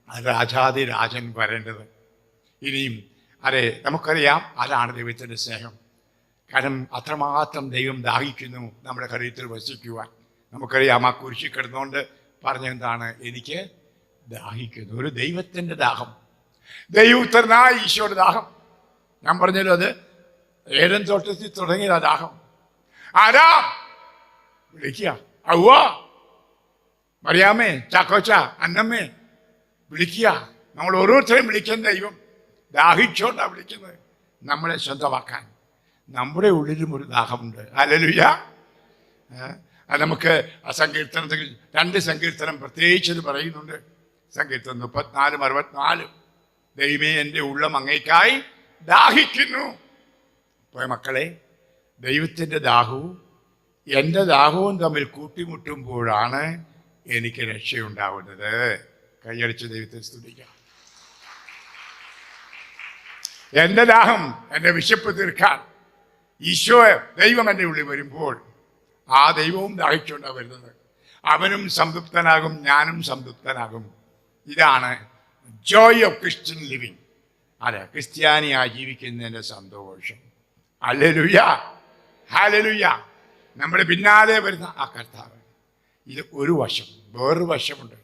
രാജാതിരാജൻ വരേണ്ടത്. ഇനിയും അതെ, നമുക്കറിയാം അതാണ് ദൈവത്തിൻ്റെ സ്നേഹം. കാരണം അത്രമാത്രം ദൈവം ദാഹിക്കുന്നു നമ്മുടെ ഹൃദയത്തിൽ വസിക്കുവാൻ. നമുക്കറിയാം ആ കുരിശിൽ കിടന്നുകൊണ്ട് പറഞ്ഞെന്താണ്? എനിക്ക് ദാഹിക്കുന്നു. ഒരു ദൈവത്തിൻ്റെ ദാഹം, ദൈവപുത്രനായ ഈശോയുടെ ദാഹം. ഞാൻ പറഞ്ഞല്ലോ, അത് ഏദൻ തോട്ടത്തിൽ തുടങ്ങിയ ദാഹം. ആരാ വിളിക്കുക? ഔവ, മറിയാമേ, ചാക്കോച്ച, അന്നമ്മേ വിളിക്കുക. നമ്മൾ ഓരോരുത്തരെയും വിളിക്കുന്ന ദൈവം ദാഹിച്ചോണ്ടാണ് വിളിക്കുന്നത്, നമ്മളെ സ്വന്തമാക്കാൻ. നമ്മുടെ ഉള്ളിലും ഒരു ദാഹമുണ്ട്. ഹല്ലേലൂയ. അത് നമുക്ക് ആ സങ്കീർത്തനത്തിൽ 2 സങ്കീർത്തനം പ്രത്യേകിച്ച് പറയുന്നുണ്ട്. സങ്കീർത്തനം 34-64. ദൈവമേ, എൻ്റെ ഉള്ളം അങ്ങേക്കായി ദാഹിക്കുന്നു. പോയ മക്കളെ, ദൈവത്തിൻ്റെ ദാഹവും എൻ്റെ ദാഹവും തമ്മിൽ കൂട്ടിമുട്ടുമ്പോഴാണ് എനിക്ക് രക്ഷയുണ്ടാവുന്നത്. കൈയടിച്ച് ദൈവത്തെ സ്തുതിക്കാം. എൻ്റെ ദാഹം, എൻ്റെ വിശപ്പ് തീർക്കാൻ ഈശോ ദൈവം എൻ്റെ ഉള്ളിൽ വരുമ്പോൾ ആ ദൈവവും ദാഹിച്ചുകൊണ്ടാണ് വരുന്നത്. അവനും സംതൃപ്തനാകും, ഞാനും സംതൃപ്തനാകും. ഇതാണ് ജോയ് ഓഫ് ക്രിസ്ത്യൻ ലിവിങ്. അതെ, ക്രിസ്ത്യാനിയായി ജീവിക്കുന്നതിൻ്റെ സന്തോഷം. Hallelujah, hallelujah. നമ്മുടെ പിന്നാലെ വരുന്ന ആ കർത്താവ്. ഇത് ഒരു വശം. വേറൊരു വശമുണ്ട്.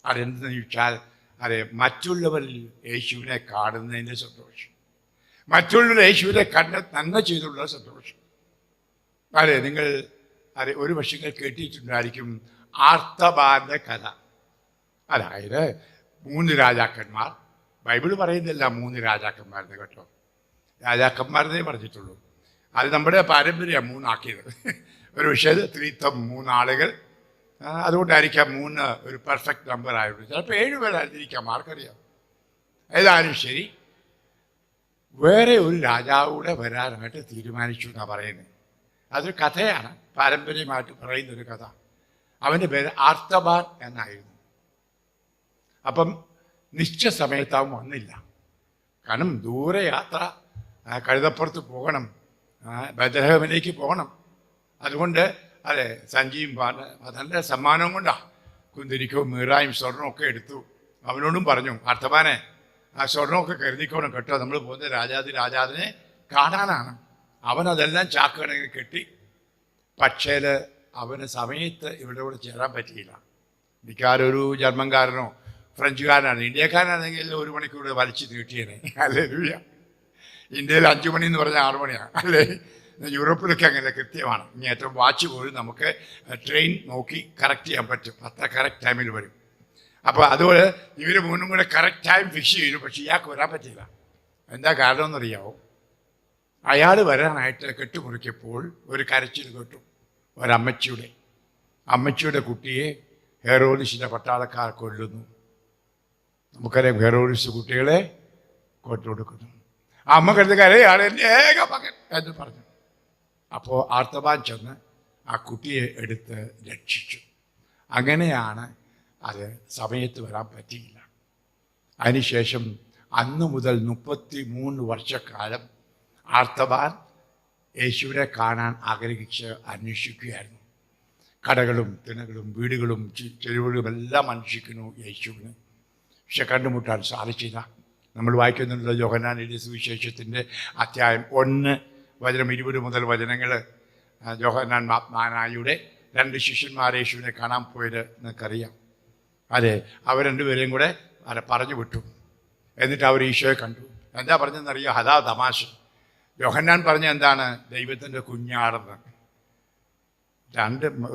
അതെന്തെന്ന് ചോദിച്ചാൽ അതെ, മറ്റുള്ളവരിൽ യേശുവിനെ കാണുന്നതിൻ്റെ സന്തോഷം, മറ്റുള്ളവർ യേശുവിനെ കണ്ട് നന്മ ചെയ്തുള്ള സന്തോഷം. അതെ, നിങ്ങൾ അതെ ഒരു വശങ്ങൾ കേട്ടിട്ടുണ്ടായിരിക്കും ആർത്തബാന്റെ കഥ. അതായത് 3 രാജാക്കന്മാർ. ബൈബിൾ പറയുന്നില്ല 3 രാജാക്കന്മാരെന്ന് കേട്ടോ, രാജാക്കന്മാരെന്നേ പറഞ്ഞിട്ടുള്ളൂ. അത് നമ്മുടെ പാരമ്പര്യം 3 ആക്കിയത്. ഒരു പക്ഷേ ത്രിത്വം 3 ആളുകൾ, അതുകൊണ്ടായിരിക്കാം 3 ഒരു പെർഫെക്റ്റ് നമ്പർ ആയിരുന്നു. ചിലപ്പോൾ 7 പേരായിരിക്കാം, ആർക്കറിയാം. ഏതായാലും ശരി, വേറെ ഒരു രാജാവൂടെ വരാനായിട്ട് തീരുമാനിച്ചു എന്നാണ് പറയുന്നത്. അതൊരു കഥയാണ്, പാരമ്പര്യമായിട്ട് പറയുന്നൊരു കഥ. അവൻ്റെ പേര് ആർത്തബാൻ എന്നായിരുന്നു. അപ്പം നിശ്ചയ സമയത്ത് അവൻ വന്നില്ല. കാരണം ദൂരെ യാത്ര, കഴുതപ്പുറത്ത് പോകണം, ബethlehem പോകണം. അതുകൊണ്ട് അതെ സഞ്ചിയും നല്ല സമ്മാനവും കൊണ്ടാണ് കുന്തിരിക്കവും മീറായും സ്വർണവും ഒക്കെ എടുത്തു. അവനോടും പറഞ്ഞു, ആർത്തബാനെ ആ സ്വർണമൊക്കെ കരുതിക്കോണം കേട്ടോ, നമ്മൾ പോകുന്ന രാജാതിനെ കാണാനാണ്. അവനതെല്ലാം ചാക്കണക്കിന് കെട്ടി. പക്ഷേ അവന് സമയത്ത് ഇവിടെ ചേരാൻ പറ്റിയില്ല. മിക്കവാറും ഒരു ജർമ്മൻകാരനോ ഫ്രഞ്ചുകാരനാണ്. ഇന്ത്യക്കാരനാണെങ്കിൽ 1 മണിക്കൂർ വലിച്ചു നീട്ടിയേനെ. ഹല്ലേലൂയ. ഇന്ത്യയിൽ 5 മണി എന്ന് പറഞ്ഞാൽ 6 മണിയാണ് അല്ലേ? യൂറോപ്പിലൊക്കെ അങ്ങനെ കൃത്യമാണ്. ഇനി ഏറ്റവും വാച്ച് പോലും നമുക്ക് ട്രെയിൻ നോക്കി കറക്റ്റ് ചെയ്യാൻ പറ്റും. അത്ര കറക്റ്റ് ടൈമിൽ വരും. അപ്പോൾ അതുപോലെ ഇവർ മൂന്നും കൂടെ കറക്റ്റ് ടൈം ഫിക്സ് ചെയ്തു. പക്ഷെ ഇയാൾക്ക് വരാൻ പറ്റില്ല. എന്താ കാരണം എന്നറിയാവോ? അയാൾ വരാനായിട്ട് കെട്ടുമുറിക്കപ്പോൾ ഒരു കരച്ചിൽ കേട്ടു. അമ്മച്ചിയുടെ കുട്ടിയെ ഹെറോദിസിൻ്റെ പട്ടാളക്കാർ കൊല്ലുന്നു. നമുക്കറിയാം, ഹെറോദിസ് കുട്ടികളെ കൊണ്ടുകൊടുക്കുന്നു. അമ്മ കരുതുകാരെയാണ് എൻ്റെ ഏക മകൻ എന്ന് പറഞ്ഞു. അപ്പോൾ ആർത്തബാൻ ചെന്ന് ആ കുട്ടിയെ എടുത്ത് രക്ഷിച്ചു. അങ്ങനെയാണ് അത് സമയത്ത് വരാൻ പറ്റിയില്ല. അതിനുശേഷം അന്നു മുതൽ 33 വർഷക്കാലം ആർത്തബാൻ യേശുവിനെ കാണാൻ ആഗ്രഹിച്ച് അന്വേഷിക്കുകയായിരുന്നു. കടകളും തിണകളും വീടുകളും ചെരുവുകളും എല്ലാം അന്വേഷിക്കുന്നു യേശുവിന്. പക്ഷെ കണ്ടുമുട്ടാൻ സാധിച്ചില്ല. നമ്മൾ വായിക്കുന്നുണ്ടല്ലോ യോഹന്നാൻ എഴുതിയ സുവിശേഷത്തിൻ്റെ അധ്യായം 1 വചനം 20 മുതൽ വചനങ്ങൾ. യോഹന്നാൻ മാനായുടെ 2 ശിഷ്യന്മാർ യേശുവിനെ കാണാൻ പോയത് നിങ്ങൾക്കറിയാം. അതെ, അവർ രണ്ടുപേരെയും കൂടെ പറഞ്ഞു വിട്ടു. എന്നിട്ട് അവർ ഈശോയെ കണ്ടു. എന്താ പറഞ്ഞതെന്നറിയാം? അതാ തമാശ. യോഹന്നാൻ പറഞ്ഞ എന്താണ്? ദൈവത്തിൻ്റെ കുഞ്ഞാടെന്ന്.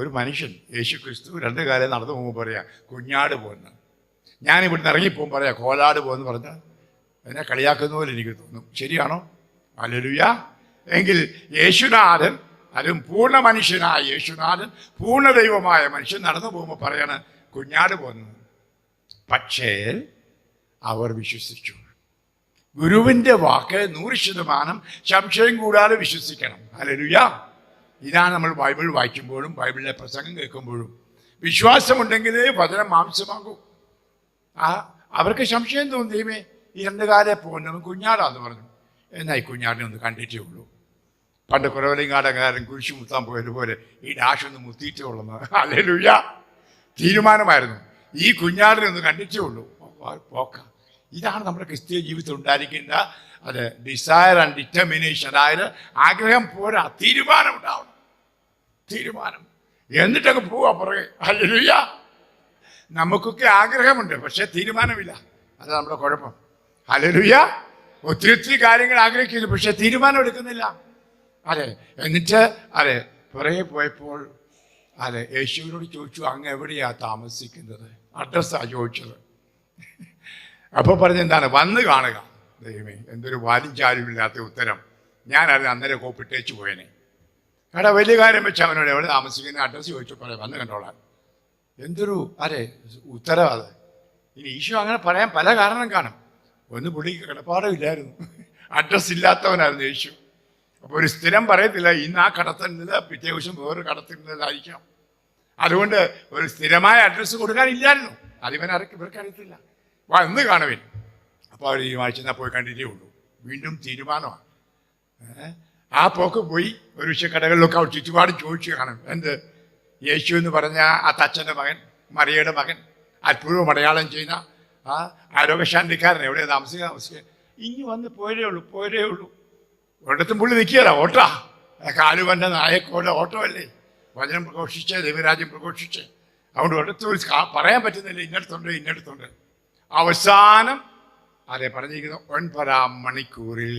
ഒരു മനുഷ്യൻ യേശു ക്രിസ്തു 2 കാലം നടന്നു പോകുമ്പോൾ പറയാം കുഞ്ഞാട് പോകുന്നു. ഞാൻ ഇവിടുന്ന് ഇറങ്ങിപ്പോകും പറയാം കോലാട് പോകുന്നു പറഞ്ഞാൽ എന്നെ കളിയാക്കുന്ന പോലെ എനിക്ക് തോന്നും. ശരിയാണോ? ഹല്ലേലൂയ. എങ്കിൽ യേശുനാഥൻ, അതും പൂർണ്ണ മനുഷ്യനായ യേശുനാഥൻ, പൂർണ്ണ ദൈവമായ മനുഷ്യൻ നടന്നു പോകുമ്പോൾ പറയാണ് കുഞ്ഞാട് പോകുന്നു. പക്ഷേ അവർ വിശ്വസിച്ചു. ഗുരുവിൻ്റെ വാക്ക് 100% സംശയം കൂടാതെ വിശ്വസിക്കണം. ഹല്ലേലൂയ. ഇതാണ് നമ്മൾ ബൈബിൾ വായിക്കുമ്പോഴും ബൈബിളിലെ പ്രസംഗം കേൾക്കുമ്പോഴും വിശ്വാസമുണ്ടെങ്കിലേ വചനം മാംസമാകൂ. അവർക്ക് സംശയം തോന്നിയുമേ ഈ 2 കാലം പോകുന്നവൻ കുഞ്ഞാടാന്ന് പറഞ്ഞു. എന്നാൽ ഈ കുഞ്ഞാടിനെ ഒന്ന് കണ്ടിട്ടേ ഉള്ളൂ. പണ്ട് കുറവലിങ്ങാടകാരൻ കുരിശു മുത്താൻ പോയതുപോലെ ഈ ഡാഷൊന്ന് മുത്തിയിട്ടേ ഉള്ളെന്ന്. ഹല്ലേലൂയ. തീരുമാനമായിരുന്നു, ഈ കുഞ്ഞാടിനെ ഒന്ന് കണ്ടിട്ടേ ഉള്ളൂ. പോക്ക. ഇതാണ് നമ്മുടെ ക്രിസ്തീയ ജീവിതത്തിൽ ഉണ്ടായിരിക്കേണ്ട അത് ഡിസയർ ആൻഡ് ഡിറ്റർമിനേഷൻ. അതായത് ആഗ്രഹം പോരാ, തീരുമാനം ഉണ്ടാവണം. തീരുമാനം എന്നിട്ടങ്ങ് പോവാ പുറകെ. ഹല്ലേലൂയ. നമുക്കൊക്കെ ആഗ്രഹമുണ്ട്, പക്ഷെ തീരുമാനമില്ല. അത് നമ്മുടെ കുഴപ്പം. ഹല്ലേലൂയ. ഒത്തിരി കാര്യങ്ങൾ ആഗ്രഹിക്കുന്നു, പക്ഷെ തീരുമാനം എടുക്കുന്നില്ല. അതെ, എന്നിട്ട് അതെ പുറകെ പോയപ്പോൾ അതെ യേശുവിനോട് ചോദിച്ചു, അങ്ങ് എവിടെയാ താമസിക്കുന്നത്? അഡ്രസ്സാണ് ചോദിച്ചത്. അപ്പോൾ പറഞ്ഞെന്താണ്? വന്ന് കാണുക. ദൈവമേ, എന്തൊരു വാലും ചാലുമില്ലാത്ത ഉത്തരം. ഞാനത് അന്നേരം കോപ്പിട്ടേച്ച് പോയേനെ. എടാ വലിയ കാര്യം വെച്ച് അവനോട് എവിടെ താമസിക്കുന്ന അഡ്രസ്സ് ചോദിച്ചു പറയാം, വന്ന് കണ്ടോളാം. എന്തൊരു അതെ ഉത്തരം അത്. ഇനി ഈശോ അങ്ങനെ പറയാൻ പല കാരണം കാണും. ഒന്ന് പുള്ളിക്ക് കിടപ്പാടമില്ലായിരുന്നു, അഡ്രസ്സ് ഇല്ലാത്തവനായിരുന്നു യേശു. അപ്പോൾ ഒരു സ്ഥിരം പറയത്തില്ല, ഇന്ന് ആ കടത്തുന്നത് പിറ്റേ ദിവസം വേറൊരു കടത്തുന്നതായിരിക്കാം. അതുകൊണ്ട് ഒരു സ്ഥിരമായ അഡ്രസ്സ് കൊടുക്കാനില്ലായിരുന്നു. ഇവർക്ക് അറിയത്തില്ല. വന്ന് കാണുവിൻ. അപ്പോൾ അവർ തീരുമാനിച്ചെന്നാൽ പോയി കണ്ടിട്ടേ ഉള്ളൂ. വീണ്ടും തീരുമാനമാണ്. ആ പോക്ക് പോയി ഒരു പക്ഷേ കടകളിലൊക്കെ അവർ ചുറ്റുപാടും ചോദിച്ചു കാണും. എന്ത്? യേശു എന്ന് പറഞ്ഞ ആ തച്ചൻ്റെ മകൻ, മറിയയുടെ മകൻ, അത്ഭുതവും അടയാളം ചെയ്യുന്ന ആ ആരോഗ്യശാന്തിക്കാരൻ എവിടെയാണ് താമസിക്കുക? ഇനി വന്ന് പോയതേ ഉള്ളൂ. ഒരിടത്തും പുള്ളി നിൽക്കുകയല്ല, ഓട്ടാ. കാലുവൻ്റെ നായക്കോല ഓട്ടോ അല്ലേ? വചനം പ്രഘോഷിച്ച്, ദൈവരാജ്യം പ്രഘോഷിച്ച്. അതുകൊണ്ട് ഒരിടത്തും പറയാൻ പറ്റുന്നില്ല ഇന്നടത്തുണ്ട്. അവസാനം അതെ പറഞ്ഞിരിക്കുന്ന 9 മണിക്കൂറിൽ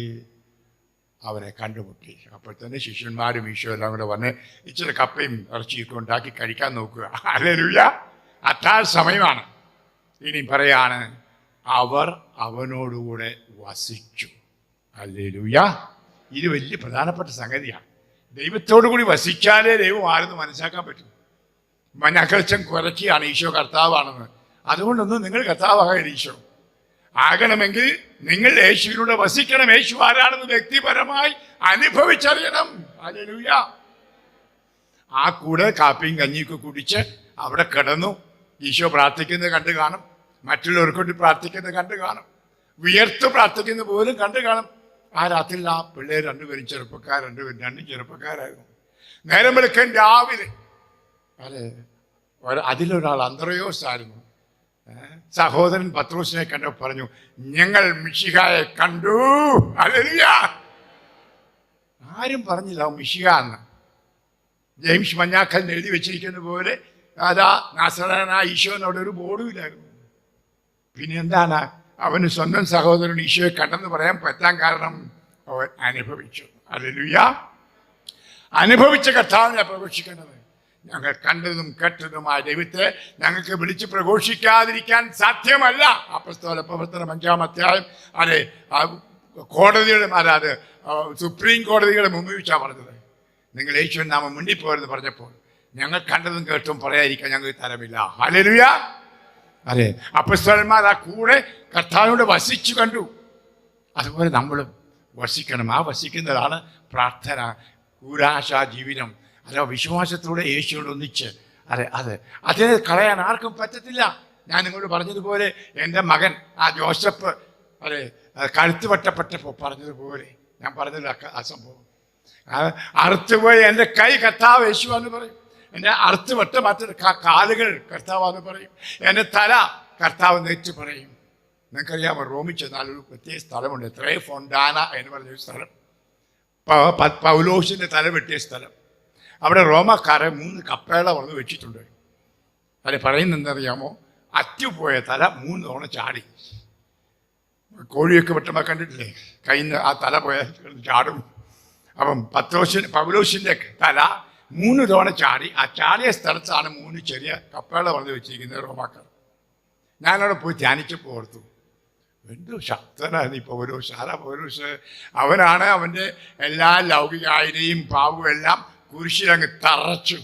അവനെ കണ്ടുമുട്ടി. അപ്പോൾ തന്നെ ശിഷ്യന്മാരും ഈശോ എല്ലാം കൂടെ വന്ന് ഇച്ചിരി കപ്പയും ഇറച്ചിയൊക്കെ ഉണ്ടാക്കി കഴിക്കാൻ നോക്കുക. ഹല്ലേലൂയ. അത്താഴ സമയമാണ്. ഇനി പറയാണ്, അവർ അവനോടുകൂടെ വസിച്ചു. ഹല്ലേലൂയ. ഇത് വലിയ പ്രധാനപ്പെട്ട സംഗതിയാണ്. ദൈവത്തോടു കൂടി വസിച്ചാലേ ദൈവം ആരെന്ന് മനസ്സിലാക്കാൻ പറ്റും. മനക്കച്ചം കുറയ്ക്കുകയാണ് ഈശോ കർത്താവാണെന്ന്. അതുകൊണ്ടൊന്നും നിങ്ങൾ കർത്താവാകരുത് ഈശോ. ആകണമെങ്കിൽ നിങ്ങൾ യേശുവിലൂടെ വസിക്കണം. യേശു ആരാണെന്ന് വ്യക്തിപരമായി അനുഭവിച്ചറിയണം. ഹല്ലേലൂയ. ആ കൂടെ കാപ്പിയും കഞ്ഞിയൊക്കെ കുടിച്ച് അവിടെ കിടന്നു. ഈശോ പ്രാർത്ഥിക്കുന്നത് കണ്ടു കാണും, മറ്റുള്ളവർക്ക് വേണ്ടി പ്രാർത്ഥിക്കുന്നത് കണ്ടു കാണും, വിയർത്ത് പ്രാർത്ഥിക്കുന്നത് പോലും കണ്ടു കാണും. ആ രാത്രിയിൽ ആ പിള്ളേർ രണ്ടും ചെറുപ്പക്കാരായിരുന്നു. നേരം വെളുക്കാൻ രാവിലെ അതിലൊരാൾ അന്ത്രയോസ് ആയിരുന്നു. സഹോദരൻ പത്രോസിനെ കണ്ടപ്പോൾ പറഞ്ഞു, ഞങ്ങൾ മിശിഹായെ കണ്ടു. ഹല്ലേലൂയ. ആരും പറഞ്ഞില്ല മിശിഹ എന്ന്. ജെയിംസ് മഞ്ഞാക്കലിന് എഴുതി വെച്ചിരിക്കുന്ന പോലെ അതാ നാസറേനായ ഈശോ എന്നവിടെ ഒരു ബോർഡും ഇല്ലായിരുന്നു. പിന്നെ എന്താണ് അവന് സ്വന്തം സഹോദരൻ ഈശോയെ കണ്ടെന്ന് പറയാൻ പറ്റാൻ കാരണം? അവൻ അനുഭവിച്ചു. ഹല്ലേലൂയ. അനുഭവിച്ച കർത്താവിനെ പ്രഘോഷിക്കേണ്ടത്. ഞങ്ങൾ കണ്ടതും കേട്ടതുമായ ദൈവത്തെ ഞങ്ങൾക്ക് വിളിച്ച് പ്രഘോഷിക്കാതിരിക്കാൻ സാധ്യമല്ല. അപ്പോസ്തല പ്രവർത്തനം 5-ാം അധ്യായം കോടതിയുടെ സുപ്രീം കോടതിയുടെ മുമ്പിൽ വെച്ചാണ് പറഞ്ഞത്. നിങ്ങൾ യേശുവിൻ നാമം മുന്നിപ്പോയെന്ന് പറഞ്ഞപ്പോൾ ഞങ്ങൾ കണ്ടതും കേട്ടും പറയാതിരിക്കാൻ ഞങ്ങൾക്ക് തരമില്ല. ഹല്ലേലൂയ. അപ്പോസ്തലന്മാർ ആ കൂടെ കർത്താവിനോട് വസിച്ചു കണ്ടു. അതുപോലെ നമ്മളും വസിക്കണം. ആ വസിക്കുന്നതാണ് പ്രാർത്ഥന, കൂരാശാ ജീവിതം. വിശ്വാസത്തോടെ യേശുവിനോട് ഒന്നിച്ച് അതിനെ കളയാൻ ആർക്കും പറ്റത്തില്ല. ഞാൻ നിങ്ങളോട് പറഞ്ഞതുപോലെ എൻ്റെ മകൻ ജോസഫ് കഴുത്ത് വെട്ടപ്പെട്ടപ്പോൾ പറഞ്ഞതുപോലെ ഞാൻ പറഞ്ഞില്ല ആ സംഭവം. അറുത്തുപോയി എൻ്റെ കൈ കർത്താവ് യേശുവാന്ന് പറയും, എൻ്റെ അറുത്ത് വെട്ട മറ്റൊരു കാലുകൾ കർത്താവാന്ന് പറയും, എൻ്റെ തല കർത്താവ് നെറ്റ് പറയും. നിങ്ങൾക്കറിയാമോ, റോമിൽ ചെന്നാൽ ഒരു പ്രത്യേക സ്ഥലമുണ്ട്, ത്രേ ഫൊണ്ടാന എന്ന് പറഞ്ഞൊരു സ്ഥലം. പൗലോസിൻ്റെ തല വെട്ടിയ സ്ഥലം. അവിടെ റോമക്കാരെ 3 കപ്പേള വന്ന് വെച്ചിട്ടുണ്ട്. പറയുന്നതെന്നറിയാമോ, അറ്റുപോയ തല 3 തവണ ചാടി. കോഴിയൊക്കെ വെട്ടുമ്പോൾ കണ്ടിട്ടില്ലേ, കയ്യിൽ നിന്ന് ആ തല പോയ ചാടും. അപ്പം പൗലോസിൻ്റെ തല 3 തവണ ചാടി. ആ ചാടിയ സ്ഥലത്താണ് 3 ചെറിയ കപ്പേള വന്ന് വെച്ചിരിക്കുന്നത് റോമാക്കാർ. ഞാനവിടെ പോയി ധ്യാനിച്ചപ്പോൾ ഓർത്തു, എന്തോ ശക്തനാണ് ഈ പൗലോസ്. ആരാ പൗലോസ്? അവനാണ് അവൻ്റെ എല്ലാ ലൗകികായതയും പാവവും എല്ലാം കുരിശിലങ്ങ് തറച്ചു.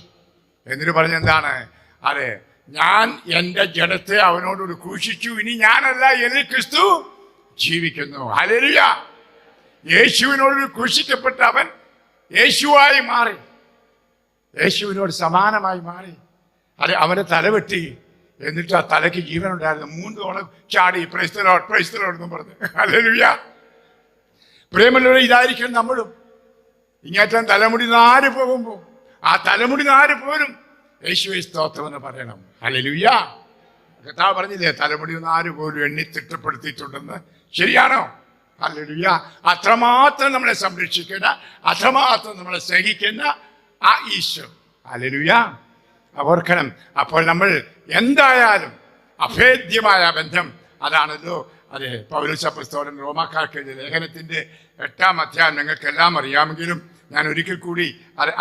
എന്നിട്ട് പറഞ്ഞെന്താണ്? ഞാൻ എൻ്റെ ജഡത്തെ അവനോട് ക്രൂശിച്ചു, ഇനി ഞാനല്ല, എന്നിൽ ക്രിസ്തു ജീവിക്കുന്നു. ഹല്ലേലൂയ. യേശുവിനോട് ക്രൂശിക്കപ്പെട്ട അവൻ യേശുവായി മാറി, യേശുവിനോട് സമാനമായി മാറി. അവൻ്റെ തല വെട്ടി, എന്നിട്ട് ആ തലയ്ക്ക് ജീവൻ ഉണ്ടായിരുന്നു. 3 തവണ ചാടി പ്രൈസ് ദി ലോർഡ് എന്നും പറഞ്ഞു. ഹല്ലേലൂയ. പ്രിയമുള്ളവരെ, ഇതായിരിക്കും നമ്മളും. ഇങ്ങേറ്റം തലമുടി നാര് പോകുമ്പോൾ ആ തലമുടി നാര് പോലും യേശുവേ സ്തോത്രം എന്ന് പറയണം. ഹല്ലേലൂയ. കർത്താവ് പറഞ്ഞില്ലേ, തലമുടി നാര് പോലും എണ്ണി തിട്ടപ്പെടുത്തിയിട്ടുണ്ടെന്ന്. ശരിയാണോ? ഹല്ലേലൂയ. അത്രമാത്രം നമ്മളെ സംരക്ഷിക്കുന്ന, അത്രമാത്രം നമ്മളെ സ്നേഹിക്കുന്ന ആ ഈശോ. ഹല്ലേലൂയ. ഓർക്കണം, അപ്പോൾ നമ്മൾ എന്തായാലും അഭേദ്യമായ ബന്ധം അതാണല്ലോ. പൗലോസ് അപ്പോസ്തലൻ റോമാക്കാർക്ക് എഴുതിയ ലേഖനത്തിൻ്റെ 8-ാം അധ്യായം നിങ്ങൾക്കെല്ലാം അറിയാമെങ്കിലും ഞാൻ ഒരിക്കൽ കൂടി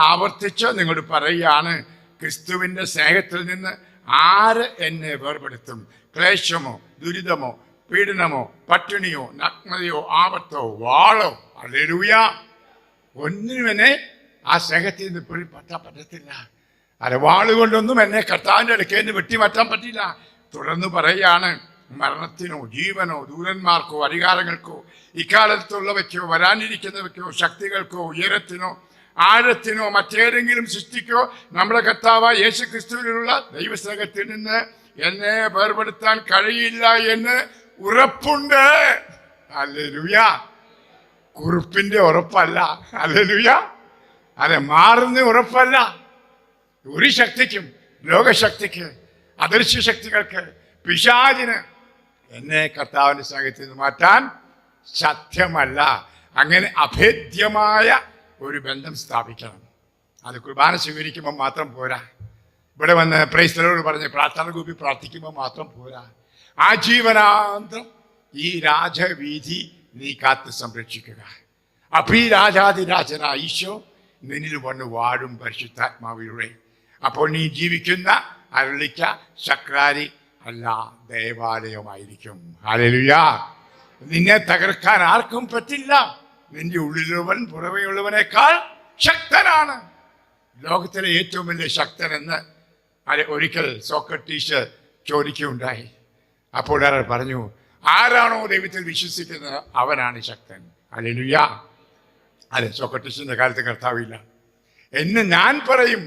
ആവർത്തിച്ച് നിങ്ങളോട് പറയുകയാണ്, ക്രിസ്തുവിൻ്റെ സ്നേഹത്തിൽ നിന്ന് ആര് എന്നെ വേർപെടുത്തും? ക്ലേശമോ, ദുരിതമോ, പീഡനമോ, പട്ടിണിയോ, നഗ്നതയോ, ആപത്തോ, വാളോ? ഹല്ലേലൂയ. ഒന്നിനും എന്നെ ആ സ്നേഹത്തിൽ നിന്ന് ഇപ്പോഴും പറ്റത്തില്ല. വാളുകൊണ്ടൊന്നും എന്നെ കർത്താവിൻ്റെ അടുക്കൽ നിന്ന് വെട്ടിമാറ്റാൻ പറ്റില്ല. തുടർന്ന് പറയുകയാണ്, മരണത്തിനോ ജീവനോ ദൂരന്മാർക്കോ അധികാരങ്ങൾക്കോ ഇക്കാലത്തുള്ളവയ്ക്കോ വരാനിരിക്കുന്നവയ്ക്കോ ശക്തികൾക്കോ ഉയരത്തിനോ ആഴത്തിനോ മറ്റേതെങ്കിലും സൃഷ്ടിക്കോ നമ്മുടെ കർത്താവായ യേശു ക്രിസ്തുവിലുള്ള ദൈവസ്നേഹത്തിൽ നിന്ന് എന്നെ വേർപെടുത്താൻ കഴിയില്ല എന്ന് ഉറപ്പുണ്ട്. ഹല്ലേലൂയ. കുറിപ്പിന്റെ ഉറപ്പല്ല. ഹല്ലേലൂയ. മാറുന്ന ഉറപ്പല്ല. ഒരു ശക്തിക്കും, ലോകശക്തിക്ക്, അദൃശ്യ ശക്തികൾക്ക്, പിശാചിന് എന്നെ കർത്താവിൻ്റെ സ്നേഹത്തിൽ നിന്ന് മാറ്റാൻ സാധ്യമല്ല. അങ്ങനെ അഭേദ്യമായ ഒരു ബന്ധം സ്ഥാപിക്കണം. അത് കുർബാന സ്വീകരിക്കുമ്പോൾ മാത്രം പോരാ. ഇവിടെ വന്ന് പ്രൈസ് ദി ലോർഡ് പറഞ്ഞ് പ്രാർത്ഥന കൂപ്പി പ്രാർത്ഥിക്കുമ്പോൾ മാത്രം പോരാ. ആജീവനാന്തം ഈ രാജവീഥി നീ കാത്ത് സംരക്ഷിക്കുക. അപ്പോൾ ഈ രാജാതിരാജനായ ഈശോ നിന്നിൽ വന്ന് വാഴും പരിശുദ്ധാത്മാവിലൂടെ. അപ്പോൾ നീ ജീവിക്കുന്ന അരുളിക്ക സക്രാരി അല്ല, ദേവാലയമായിരിക്കും. ഹല്ലേലൂയ. നിന്നെ തകർക്കാൻ ആർക്കും പറ്റില്ല. നിന്റെ ഉള്ളിലുള്ളവൻ പുറമേയുള്ളവനേക്കാൾ ശക്തനാണ്. ലോകത്തിലെ ഏറ്റവും വലിയ ശക്തനെന്ന് ഒരിക്കൽ സോക്രട്ടീസ് ചോദിക്കുകയുണ്ടായി. അപ്പോൾ ഒരാൾ പറഞ്ഞു, ആരാണോ ദൈവത്തിൽ വിശ്വസിക്കുന്നത് അവനാണ് ശക്തൻ. ഹല്ലേലൂയ. അതെ, സോക്രട്ടീസിന്റെ കാലത്ത് കർത്താവില്ല. ഞാൻ പറയും,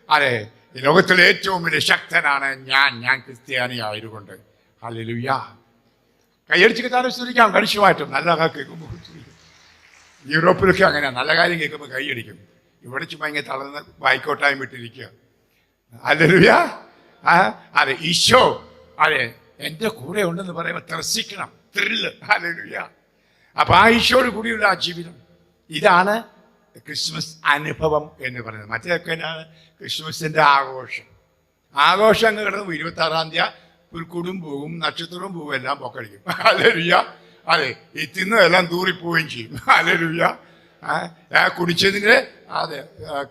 അതെ, ഈ ലോകത്തിലെ ഏറ്റവും വലിയ ശക്തനാണ് ഞാൻ ക്രിസ്ത്യാനി ആയതുകൊണ്ട്. ഹല്ലേലൂയ. കൈയടിച്ച് കിട്ടാൻ ശ്രദ്ധിക്കാം കണിശമായിട്ടും. നല്ല കേൾക്കുമ്പോൾ യൂറോപ്പിലൊക്കെ അങ്ങനെയാണ്, നല്ല കാര്യം കേൾക്കുമ്പോൾ കൈയടിക്കും. ഇവിടെ ചുമ്മാ ഇങ്ങനെ തളർന്ന് വായിക്കോട്ടായും വിട്ടിരിക്കുക. ഹല്ലേലൂയ. അതെ, ഈശോ അതെ എൻ്റെ കൂടെ ഉണ്ടെന്ന് പറയുമ്പോൾ ത്രസിക്കണം, ത്രില്ല്. ഹല്ലേലൂയ. അപ്പൊ ആ ഈശോയോട് കൂടിയുള്ള ആ ജീവിതം, ഇതാണ് ക്രിസ്മസ് അനുഭവം എന്ന് പറയുന്നത്. മറ്റേതൊക്കെ എന്നാണ് ക്രിസ്മസിന്റെ ആഘോഷം അങ്ങ് കിടന്നു. 26-ാം തീയതി പുൽക്കൂടും പോവും, നക്ഷത്രവും പോവും, എല്ലാം പൊക്കടിക്കും. ഹല്ലേലൂയ. അതെ, ഈ തിന്നതെല്ലാം തൂറിപ്പോവുകയും ചെയ്യും. ഹല്ലേലൂയ. കുടിച്ചതിന് അതെ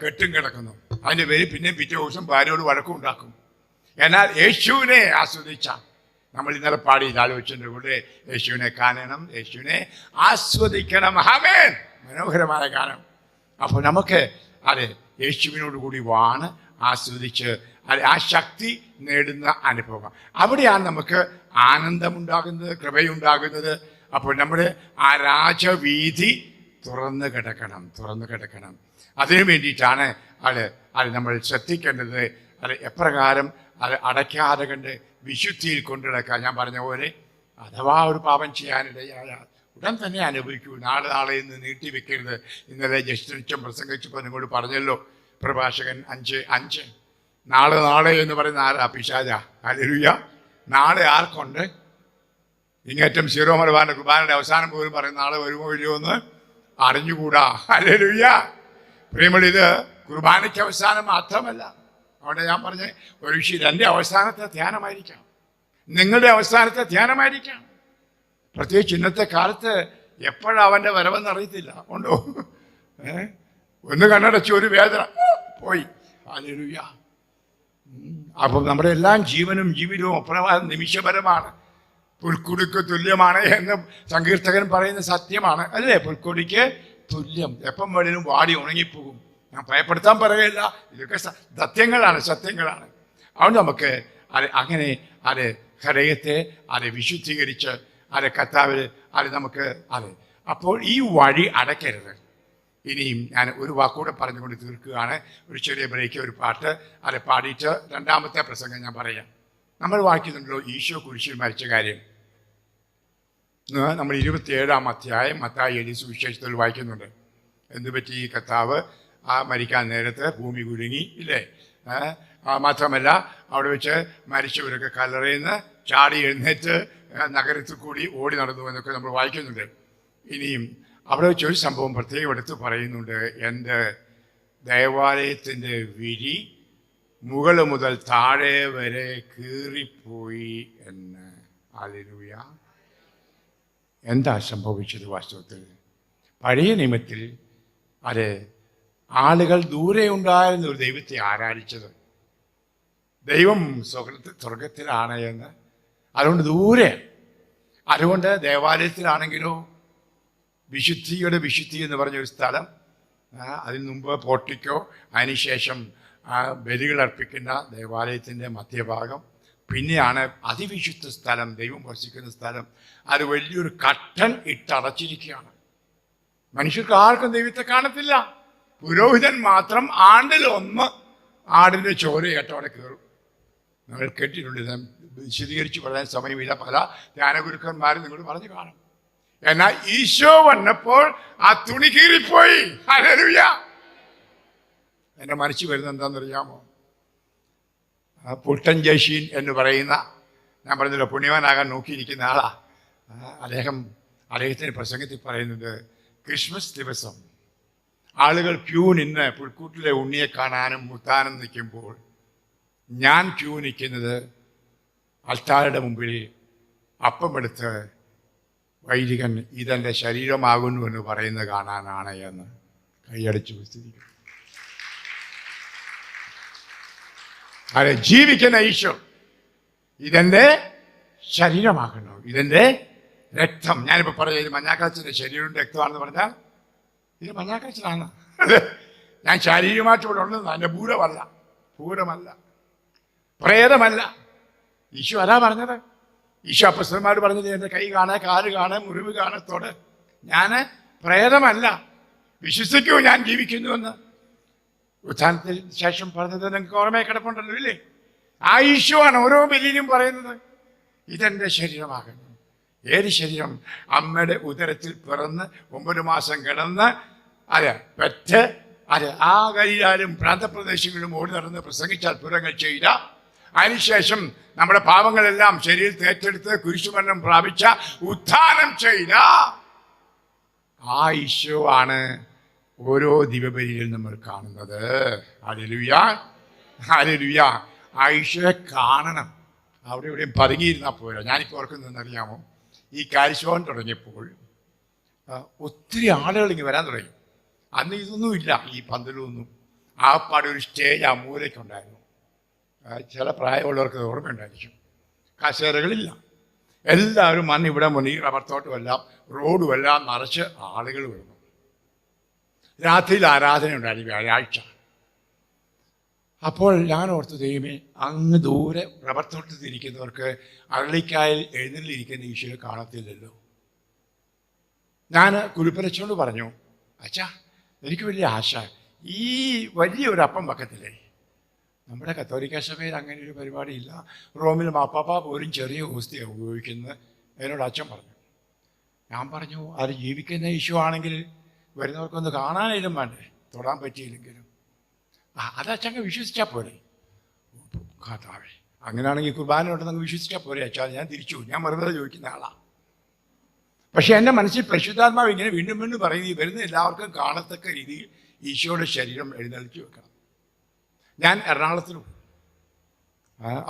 കെട്ടും കിടക്കുന്നു. അതിൻ്റെ പേര് പിന്നെ പിറ്റേ ദിവസം ഭാര്യയോട് വഴക്കും ഉണ്ടാക്കും. എന്നാൽ യേശുവിനെ ആസ്വദിച്ച, നമ്മൾ ഇന്നലെ പാടി ആലോചിച്ചതിൻ്റെ കൂടെ, യേശുവിനെ കാണണം, യേശുവിനെ ആസ്വദിക്കണം. ആമേൻ. മനോഹരമായ ഗാനം. അപ്പോൾ നമുക്ക് അതെ യേശുവിനോട് കൂടി വാണ് ആസ്വദിച്ച് ആ ശക്തി നേടുന്ന അനുഭവം. അവിടെയാണ് നമുക്ക് ആനന്ദമുണ്ടാകുന്നത്, കൃപയുണ്ടാകുന്നത്. അപ്പോൾ നമ്മുടെ ആ രാജവീഥി തുറന്നു കിടക്കണം. അതിനു വേണ്ടിയിട്ടാണ് അത് നമ്മൾ ശ്രദ്ധിക്കേണ്ടത്. അത് എപ്രകാരം അത് അടയ്ക്കാതെ കണ്ട് വിശുദ്ധിയിൽ കൊണ്ടുനടക്കുക. ഞാൻ പറഞ്ഞ പോലെ, അഥവാ ഒരു പാപം ചെയ്യാനിടയായാൽ ഉടൻ തന്നെ അനുഭവിക്കൂ. നാളെ എന്ന് നീട്ടി വെക്കരുത്. ഇന്നലെ ജസ്റ്റിനിച്ചം പ്രസംഗിച്ചപ്പോൾ നിങ്ങളോട് പറഞ്ഞല്ലോ, പ്രഭാഷകൻ 5:5 നാളെ എന്ന് പറയുന്ന ആരാ? പിശാച. ഹല്ലേലൂയ. നാളെ ആർക്കുണ്ട്? ഇങ്ങേറ്റം സീറോ മലബാറിന്റെ കുർബാനയുടെ അവസാനം പോലും പറയും നാളെ വരുമോ ഇല്ലയോ എന്ന് അറിഞ്ഞുകൂടാ. ഹല്ലേലൂയ. പ്രിയമുള്ള, ഇത് കുർബാനയ്ക്ക് അവസാനം മാത്രമല്ല. അവിടെ ഞാൻ പറഞ്ഞ ഒരു വിഷയം, എൻ്റെ അവസാനത്തെ ധ്യാനമായിരിക്കാം, നിങ്ങളുടെ അവസാനത്തെ ധ്യാനമായിരിക്കാം. പ്രത്യേകിച്ച് ഇന്നത്തെ കാലത്ത് എപ്പോഴാണ് അവൻ്റെ വരവെന്ന് അറിയത്തില്ല. ഉണ്ടോ? ഒന്ന് കണ്ണടച്ച് ഒരു വേദന പോയി. ഹല്ലേലൂയ. അപ്പം നമ്മുടെ എല്ലാം ജീവനും ജീവിതവും അപ്രമാദം നിമിഷപരമാണ്. പുൽക്കൊടിക്ക് തുല്യമാണ് എന്ന് സങ്കീർത്തകൻ പറയുന്ന സത്യമാണ്, അല്ലേ? പുൽക്കൊടിക്ക് തുല്യം, എപ്പം വേണേലും വാടി ഉണങ്ങിപ്പോകും. ഞാൻ ഭയപ്പെടുത്താൻ പറയുകയില്ല, ഇതൊക്കെ സത്യങ്ങളാണ്. അതുകൊണ്ട് നമുക്ക് അങ്ങനെ ഹൃദയത്തെ വിശുദ്ധീകരിച്ച് കർത്താവിൽ നമുക്ക് അപ്പോൾ ഈ വഴി അടയ്ക്കരുത്. ഇനിയും ഞാൻ ഒരു വാക്കൂടെ പറഞ്ഞുകൊണ്ട് തീർക്കുകയാണ്. ഒരു ചെറിയ ബ്രേക്ക്, ഒരു പാട്ട് പാടിയിട്ട് രണ്ടാമത്തെ പ്രസംഗം ഞാൻ പറയാം. നമ്മൾ വായിക്കുന്നുണ്ടല്ലോ ഈശോ കുരിശിൽ മരിച്ച കാര്യം. നമ്മൾ 27-ാം അധ്യായം മത്തായി എഴുതിയ സുവിശേഷത്തിൽ വായിക്കുന്നുണ്ട്. എന്തുപറ്റി? കർത്താവ് മരിക്കാൻ നേരത്ത് ഭൂമി കുലുങ്ങി, ഇല്ലേ? മാത്രമല്ല അവിടെ വെച്ച് മരിച്ചവരൊക്കെ കല്ലറയിൽ നിന്ന് ചാടി എഴുന്നേറ്റ് നഗരത്തിൽ കൂടി ഓടി നടന്നു എന്നൊക്കെ നമ്മൾ വായിക്കുന്നുണ്ട്. ഇനിയും അവിടെ വെച്ച് ഒരു സംഭവം പ്രത്യേകം എടുത്ത് പറയുന്നുണ്ട്. എൻ്റെ ദേവാലയത്തിൻ്റെ വിരി മുകൾ മുതൽ താഴെ വരെ കീറിപ്പോയി എന്ന്. ഹല്ലേലൂയ. എന്താ സംഭവിച്ചത്? വാസ്തവത്തിൽ പഴയ നിയമത്തിൽ ആളുകൾ ദൂരെ ഉണ്ടായിരുന്ന ഒരു ദൈവത്തെ ആരാധിച്ചത്. ദൈവം സ്വർഗത്തിലാണ് എന്ന്, അതുകൊണ്ട് ദൂരെ. അതുകൊണ്ട് ദേവാലയത്തിലാണെങ്കിലോ വിശുദ്ധിയുടെ വിശുദ്ധി എന്ന് പറഞ്ഞൊരു സ്ഥലം, അതിന് മുമ്പ് പോർട്ടിക്കോ, അതിനുശേഷം ബലികൾ അർപ്പിക്കുന്ന ദേവാലയത്തിൻ്റെ മധ്യഭാഗം, പിന്നെയാണ് അതിവിശുദ്ധ സ്ഥലം, ദൈവം വസിക്കുന്ന സ്ഥലം. അത് വലിയൊരു കട്ടൻ ഇട്ടടച്ചിരിക്കുകയാണ്. മനുഷ്യർക്ക് ആർക്കും ദൈവത്തെ കാണത്തില്ല. പുരോഹിതൻ മാത്രം ആണ്ടിലൊന്ന് ആടിൻ്റെ ചോരയായിട്ട് അവിടെ കയറും. നിങ്ങൾ കേട്ടിട്ടുണ്ട്, വിശദീകരിച്ച് പറയാൻ സമയമില്ല. പല ധ്യാനഗുരുക്കന്മാരും നിങ്ങളോട് പറഞ്ഞു കാണും. എന്നാൽ ഈശോ വന്നപ്പോൾ ആ തുണി കീറിപ്പോയി. ഹല്ലേലൂയ. എൻ്റെ മനസ്സിൽ വരുന്നത് എന്താണെന്നറിയാമോ? പുട്ടൻ ജയ്ഷീൻ എന്ന് പറയുന്ന, ഞാൻ പറഞ്ഞല്ലോ പുണ്യവാനാകാൻ നോക്കിയിരിക്കുന്ന ആളാ. അദ്ദേഹത്തിന് പ്രസംഗത്തിൽ പറയുന്നത്, ക്രിസ്മസ് ദിവസം ആളുകൾ ക്യൂ നിന്ന് പുൽക്കൂട്ടിലെ ഉണ്ണിയെ കാണാനും മുത്താനും നിൽക്കുമ്പോൾ ഞാൻ ക്യൂ നിൽക്കുന്നത് അൽത്താരുടെ മുമ്പിൽ അപ്പമെടുത്ത് വൈദികൻ ഇതെൻ്റെ ശരീരമാകുന്നു എന്ന് പറയുന്നത് കാണാനാണ് എന്ന് കൈയടിച്ചു വിസ്തരിക്കും. ജീവിക്കുന്ന ഈശോ ഇതെൻ്റെ ശരീരമാകുന്നു, ഇതെൻ്റെ രക്തം. ഞാനിപ്പോൾ പറയാം, ഇത് മഞ്ഞാക്കാച്ചിൻ്റെ ശരീരവും രക്തമാണെന്ന് പറഞ്ഞാൽ ഇത് മഞ്ഞാക്കാച്ചിലാണ്. ഞാൻ ശാരീരികമായിട്ട് ഇവിടെ ഉള്ളത് എൻ്റെ ഭൂതമല്ല, പ്രേതമല്ല. ഈശോ അതാ പറഞ്ഞത്. ഈശോ അപ്പോസ്തലന്മാർ പറഞ്ഞത് എൻ്റെ കൈ കാണാൻ, കാല് കാണാൻ, മുറിവ് കാണത്തോട് ഞാൻ പ്രേതമല്ല, വിശ്വസിക്കൂ ഞാൻ ജീവിക്കുന്നുവെന്ന് ഉത്ഥാനത്തിന് ശേഷം പറഞ്ഞത് നിങ്ങൾക്ക് ഓർമ്മയെ കിടപ്പുണ്ടല്ലോ ഇല്ലേ? ആ ഈശോ ആണ് ഓരോ ബലിയിലും പറയുന്നത്, ഇതെൻ്റെ ശരീരമാകുന്നു. ഏത് ശരീരം? അമ്മയുടെ ഉദരത്തിൽ പിറന്ന് 9 മാസം കിടന്ന് പെറ്റ് ആ കരിയിലാലും പ്രാന്തപ്രദേശങ്ങളിലും ഓടി നടന്ന് പ്രസംഗിച്ച അത്ഭുതങ്ങൾ ചെയ്ത, അതിനുശേഷം നമ്മുടെ പാപങ്ങളെല്ലാം ശരീരത്തിൽ ഏറ്റെടുത്ത് കുരിശുമരണം പ്രാപിച്ച, ഉത്ഥാനം ചെയ്ത ആ ഈശോ ആണ് ഓരോ ദിവ്യബലിയിൽ നമ്മൾ കാണുന്നത്. Hallelujah, hallelujah. ആ ഈശോയെ കാണണം. അവിടെ ഇവിടെയും പതുങ്ങിയിരുന്നാൽ പോരാ. ഞാനിപ്പോൾ ഓർക്കുന്നതെന്നറിയാമോ, ഈ കാരിശോൻ തുടങ്ങിയപ്പോൾ ഒത്തിരി ആളുകൾ ഇങ്ങനെ വരാൻ തുടങ്ങി. അന്ന് ഇതൊന്നുമില്ല, ഈ പന്തലൊന്നും. ആ പാടൊരു സ്റ്റേജ് ആ മൂലയ്ക്കുണ്ടായിരുന്നു. ചില പ്രായമുള്ളവർക്ക് ഓർമ്മയുണ്ടായിരിക്കും. കസേരകളില്ല, എല്ലാവരും വന്ന് ഇവിടെ മുന്നിൽ റബ്ബർ തോട്ടമെല്ലാം റോഡുമെല്ലാം നിറച്ച് ആളുകൾ വരുന്നു. രാത്രിയിൽ ആരാധന ഉണ്ടായിരുന്നു, വ്യാഴാഴ്ച. അപ്പോൾ ഞാൻ ഓർത്തു, ദൈവമേ, അങ്ങ് ദൂരെ റബ്ബർ തോട്ടത്തിൽ ഇരിക്കുന്നവർക്ക് അരളിക്കായൽ എഴുന്നള്ളിരിക്കുന്ന ഈശോയെ കാണത്തില്ലല്ലോ. ഞാൻ കുരുപ്പരച്ചോണ്ട് പറഞ്ഞു, അച്ഛാ എനിക്ക് വലിയ ആശ, ഈ വലിയൊരു അപ്പം വെക്കത്തില്ലേ? നമ്മുടെ കത്തോലിക്ക സഭയിൽ അങ്ങനെ ഒരു പരിപാടിയില്ല. റോമിൽ മാപ്പാപ്പ പോലും ചെറിയ ഹോസ്തിയാണ് ഉപയോഗിക്കുന്നത്. എന്നോട് അച്ഛൻ പറഞ്ഞു. ഞാൻ പറഞ്ഞു, അത് ജീവിക്കുന്ന ഈശോ ആണെങ്കിൽ വരുന്നവർക്കൊന്ന് കാണാനായാലും വേണ്ടേ, തൊടാൻ പറ്റിയില്ലെങ്കിലും. അത് അച്ഛങ്ങ് വിശ്വസിച്ചാൽ പോരെ. കഥാവേ, അങ്ങനെയാണെങ്കിൽ കുർബാന ഉണ്ടെന്ന് വിശ്വസിച്ചാൽ പോരെ അച്ഛാ. ഞാൻ തിരിച്ചു, ഞാൻ വെറുതെ ചോദിക്കുന്ന ആളാണ്. പക്ഷെ എൻ്റെ മനസ്സിൽ പരിശുദ്ധാത്മാവ് ഇങ്ങനെ വീണ്ടും വീണ്ടും പറയുന്നത്, ഈ വരുന്ന എല്ലാവർക്കും കാണത്തക്ക രീതിയിൽ ഈശോയുടെ ശരീരം എഴുന്നള്ളിച്ച് വെക്കണം. ഞാൻ എറണാകുളത്തിൽ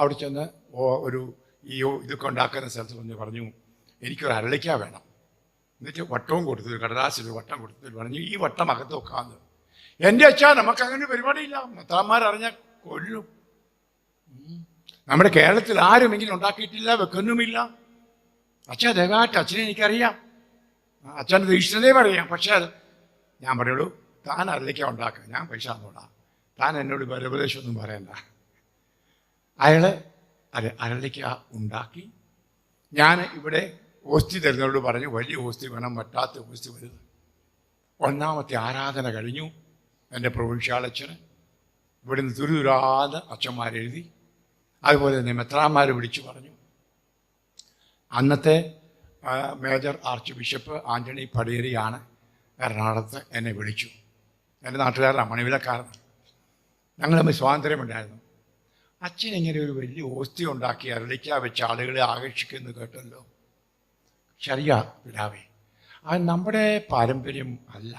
അവിടെ ചെന്ന് ഒരു ഇതൊക്കെ ഉണ്ടാക്കുന്ന സ്ഥലത്ത് വന്ന് പറഞ്ഞു, എനിക്കൊരു അരളിക്ക വേണം. എന്നിട്ട് വട്ടവും കൊടുത്തു, കടലാസിൽ വട്ടം കൊടുത്തിട്ട് പറഞ്ഞു, ഈ വട്ടം അകത്ത് വെക്കാമെന്ന്. എൻ്റെ അച്ഛാ, നമുക്കങ്ങനെ പരിപാടിയില്ല, മെത്രാന്മാരറിഞ്ഞാൽ കൊല്ലും. നമ്മുടെ കേരളത്തിൽ ആരും ഇങ്ങനെ ഉണ്ടാക്കിയിട്ടില്ല, വെക്കുന്നുമില്ല. അച്ഛാ ദയവായിട്ട്, അച്ഛനെ എനിക്കറിയാം, അച്ഛൻ്റെ ദീക്ഷണതയും അറിയാം. പക്ഷേ ഞാൻ പറയുള്ളൂ, താൻ അരളിക്ക ഉണ്ടാക്കുക, ഞാൻ പൈസ തന്നോളാം, താൻ എന്നോട് ഉപദേശമൊന്നും പറയണ്ട. അയാൾ അരളിക്ക ഉണ്ടാക്കി. ഞാൻ ഇവിടെ ഓസ്തി തരുന്നവരോട് പറഞ്ഞു, വലിയ ഓസ്തി വേണം, വട്ടാത്ത ഓസ്തി വരുന്നത്. ഒന്നാമത്തെ ആരാധന കഴിഞ്ഞു. എൻ്റെ പ്രൊവിൻഷ്യാളച്ഛന് ഇവിടുന്ന് തുരുതുരാതെ അച്ഛന്മാരെഴുതി. അതുപോലെ തന്നെ മെത്രാന്മാർ വിളിച്ചു പറഞ്ഞു. അന്നത്തെ മേജർ ആർച്ച് ബിഷപ്പ് ആൻ്റണി പടിയേരിയാണ് എറണാകുളത്ത് എന്നെ വിളിച്ചു. എൻ്റെ നാട്ടുകാരനാണ്, മണിവിലക്കാരനാണ്. ഞങ്ങൾ തമ്മിൽ സ്വാതന്ത്ര്യമുണ്ടായിരുന്നു. അച്ഛൻ ഇങ്ങനെ ഒരു വലിയ ഓസ്തി ഉണ്ടാക്കി അരളിക്ക വെച്ച് ആളുകളെ ആകർഷിക്കുന്നു കേട്ടല്ലോ. ശരിയാ പിതാവേ, അത് നമ്മുടെ പാരമ്പര്യം അല്ല.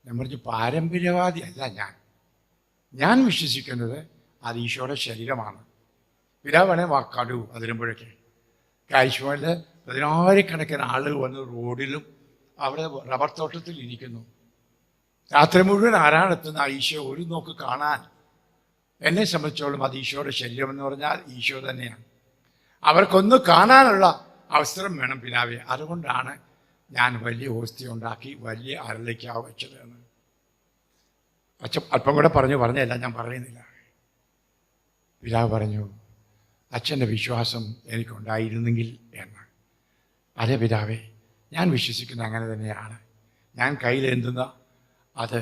ഞാൻ പറഞ്ഞു, പാരമ്പര്യവാദി അല്ല ഞാൻ വിശ്വസിക്കുന്നത് അത് ഈശോയുടെ ശരീരമാണ്. പിതാവാണെ വാക്കാടു അതിരുമ്പോഴൊക്കെ കാഴ്ചകളിൽ 10,000-കണക്കിന് ആളുകൾ വന്ന് റോഡിലും അവിടെ റബ്ബർ തോട്ടത്തിൽ ഇരിക്കുന്നു. രാത്രി മുഴുവൻ ആരാണെത്തുന്ന ഈശോ ഒരു നോക്ക് കാണാൻ. എന്നെ സംബന്ധിച്ചോളം അത് ഈശോയുടെ ശരീരം എന്ന് പറഞ്ഞാൽ ഈശോ തന്നെയാണ്. അവർക്കൊന്ന് കാണാനുള്ള അവസരം വേണം പിതാവേ. അതുകൊണ്ടാണ് ഞാൻ വലിയ ഓസ്തി ഉണ്ടാക്കി വലിയ അരളിക്ക വെച്ചത് എന്ന് അച്ഛൻ അല്പം കൂടെ പറഞ്ഞല്ല, ഞാൻ പറയുന്നില്ല. പിതാവ് പറഞ്ഞു, അച്ഛൻ്റെ വിശ്വാസം എനിക്കുണ്ടായിരുന്നെങ്കിൽ എന്ന്. അതെ പിതാവേ, ഞാൻ വിശ്വസിക്കുന്ന അങ്ങനെ തന്നെയാണ്. ഞാൻ കയ്യിലെന്തുന്ന അത്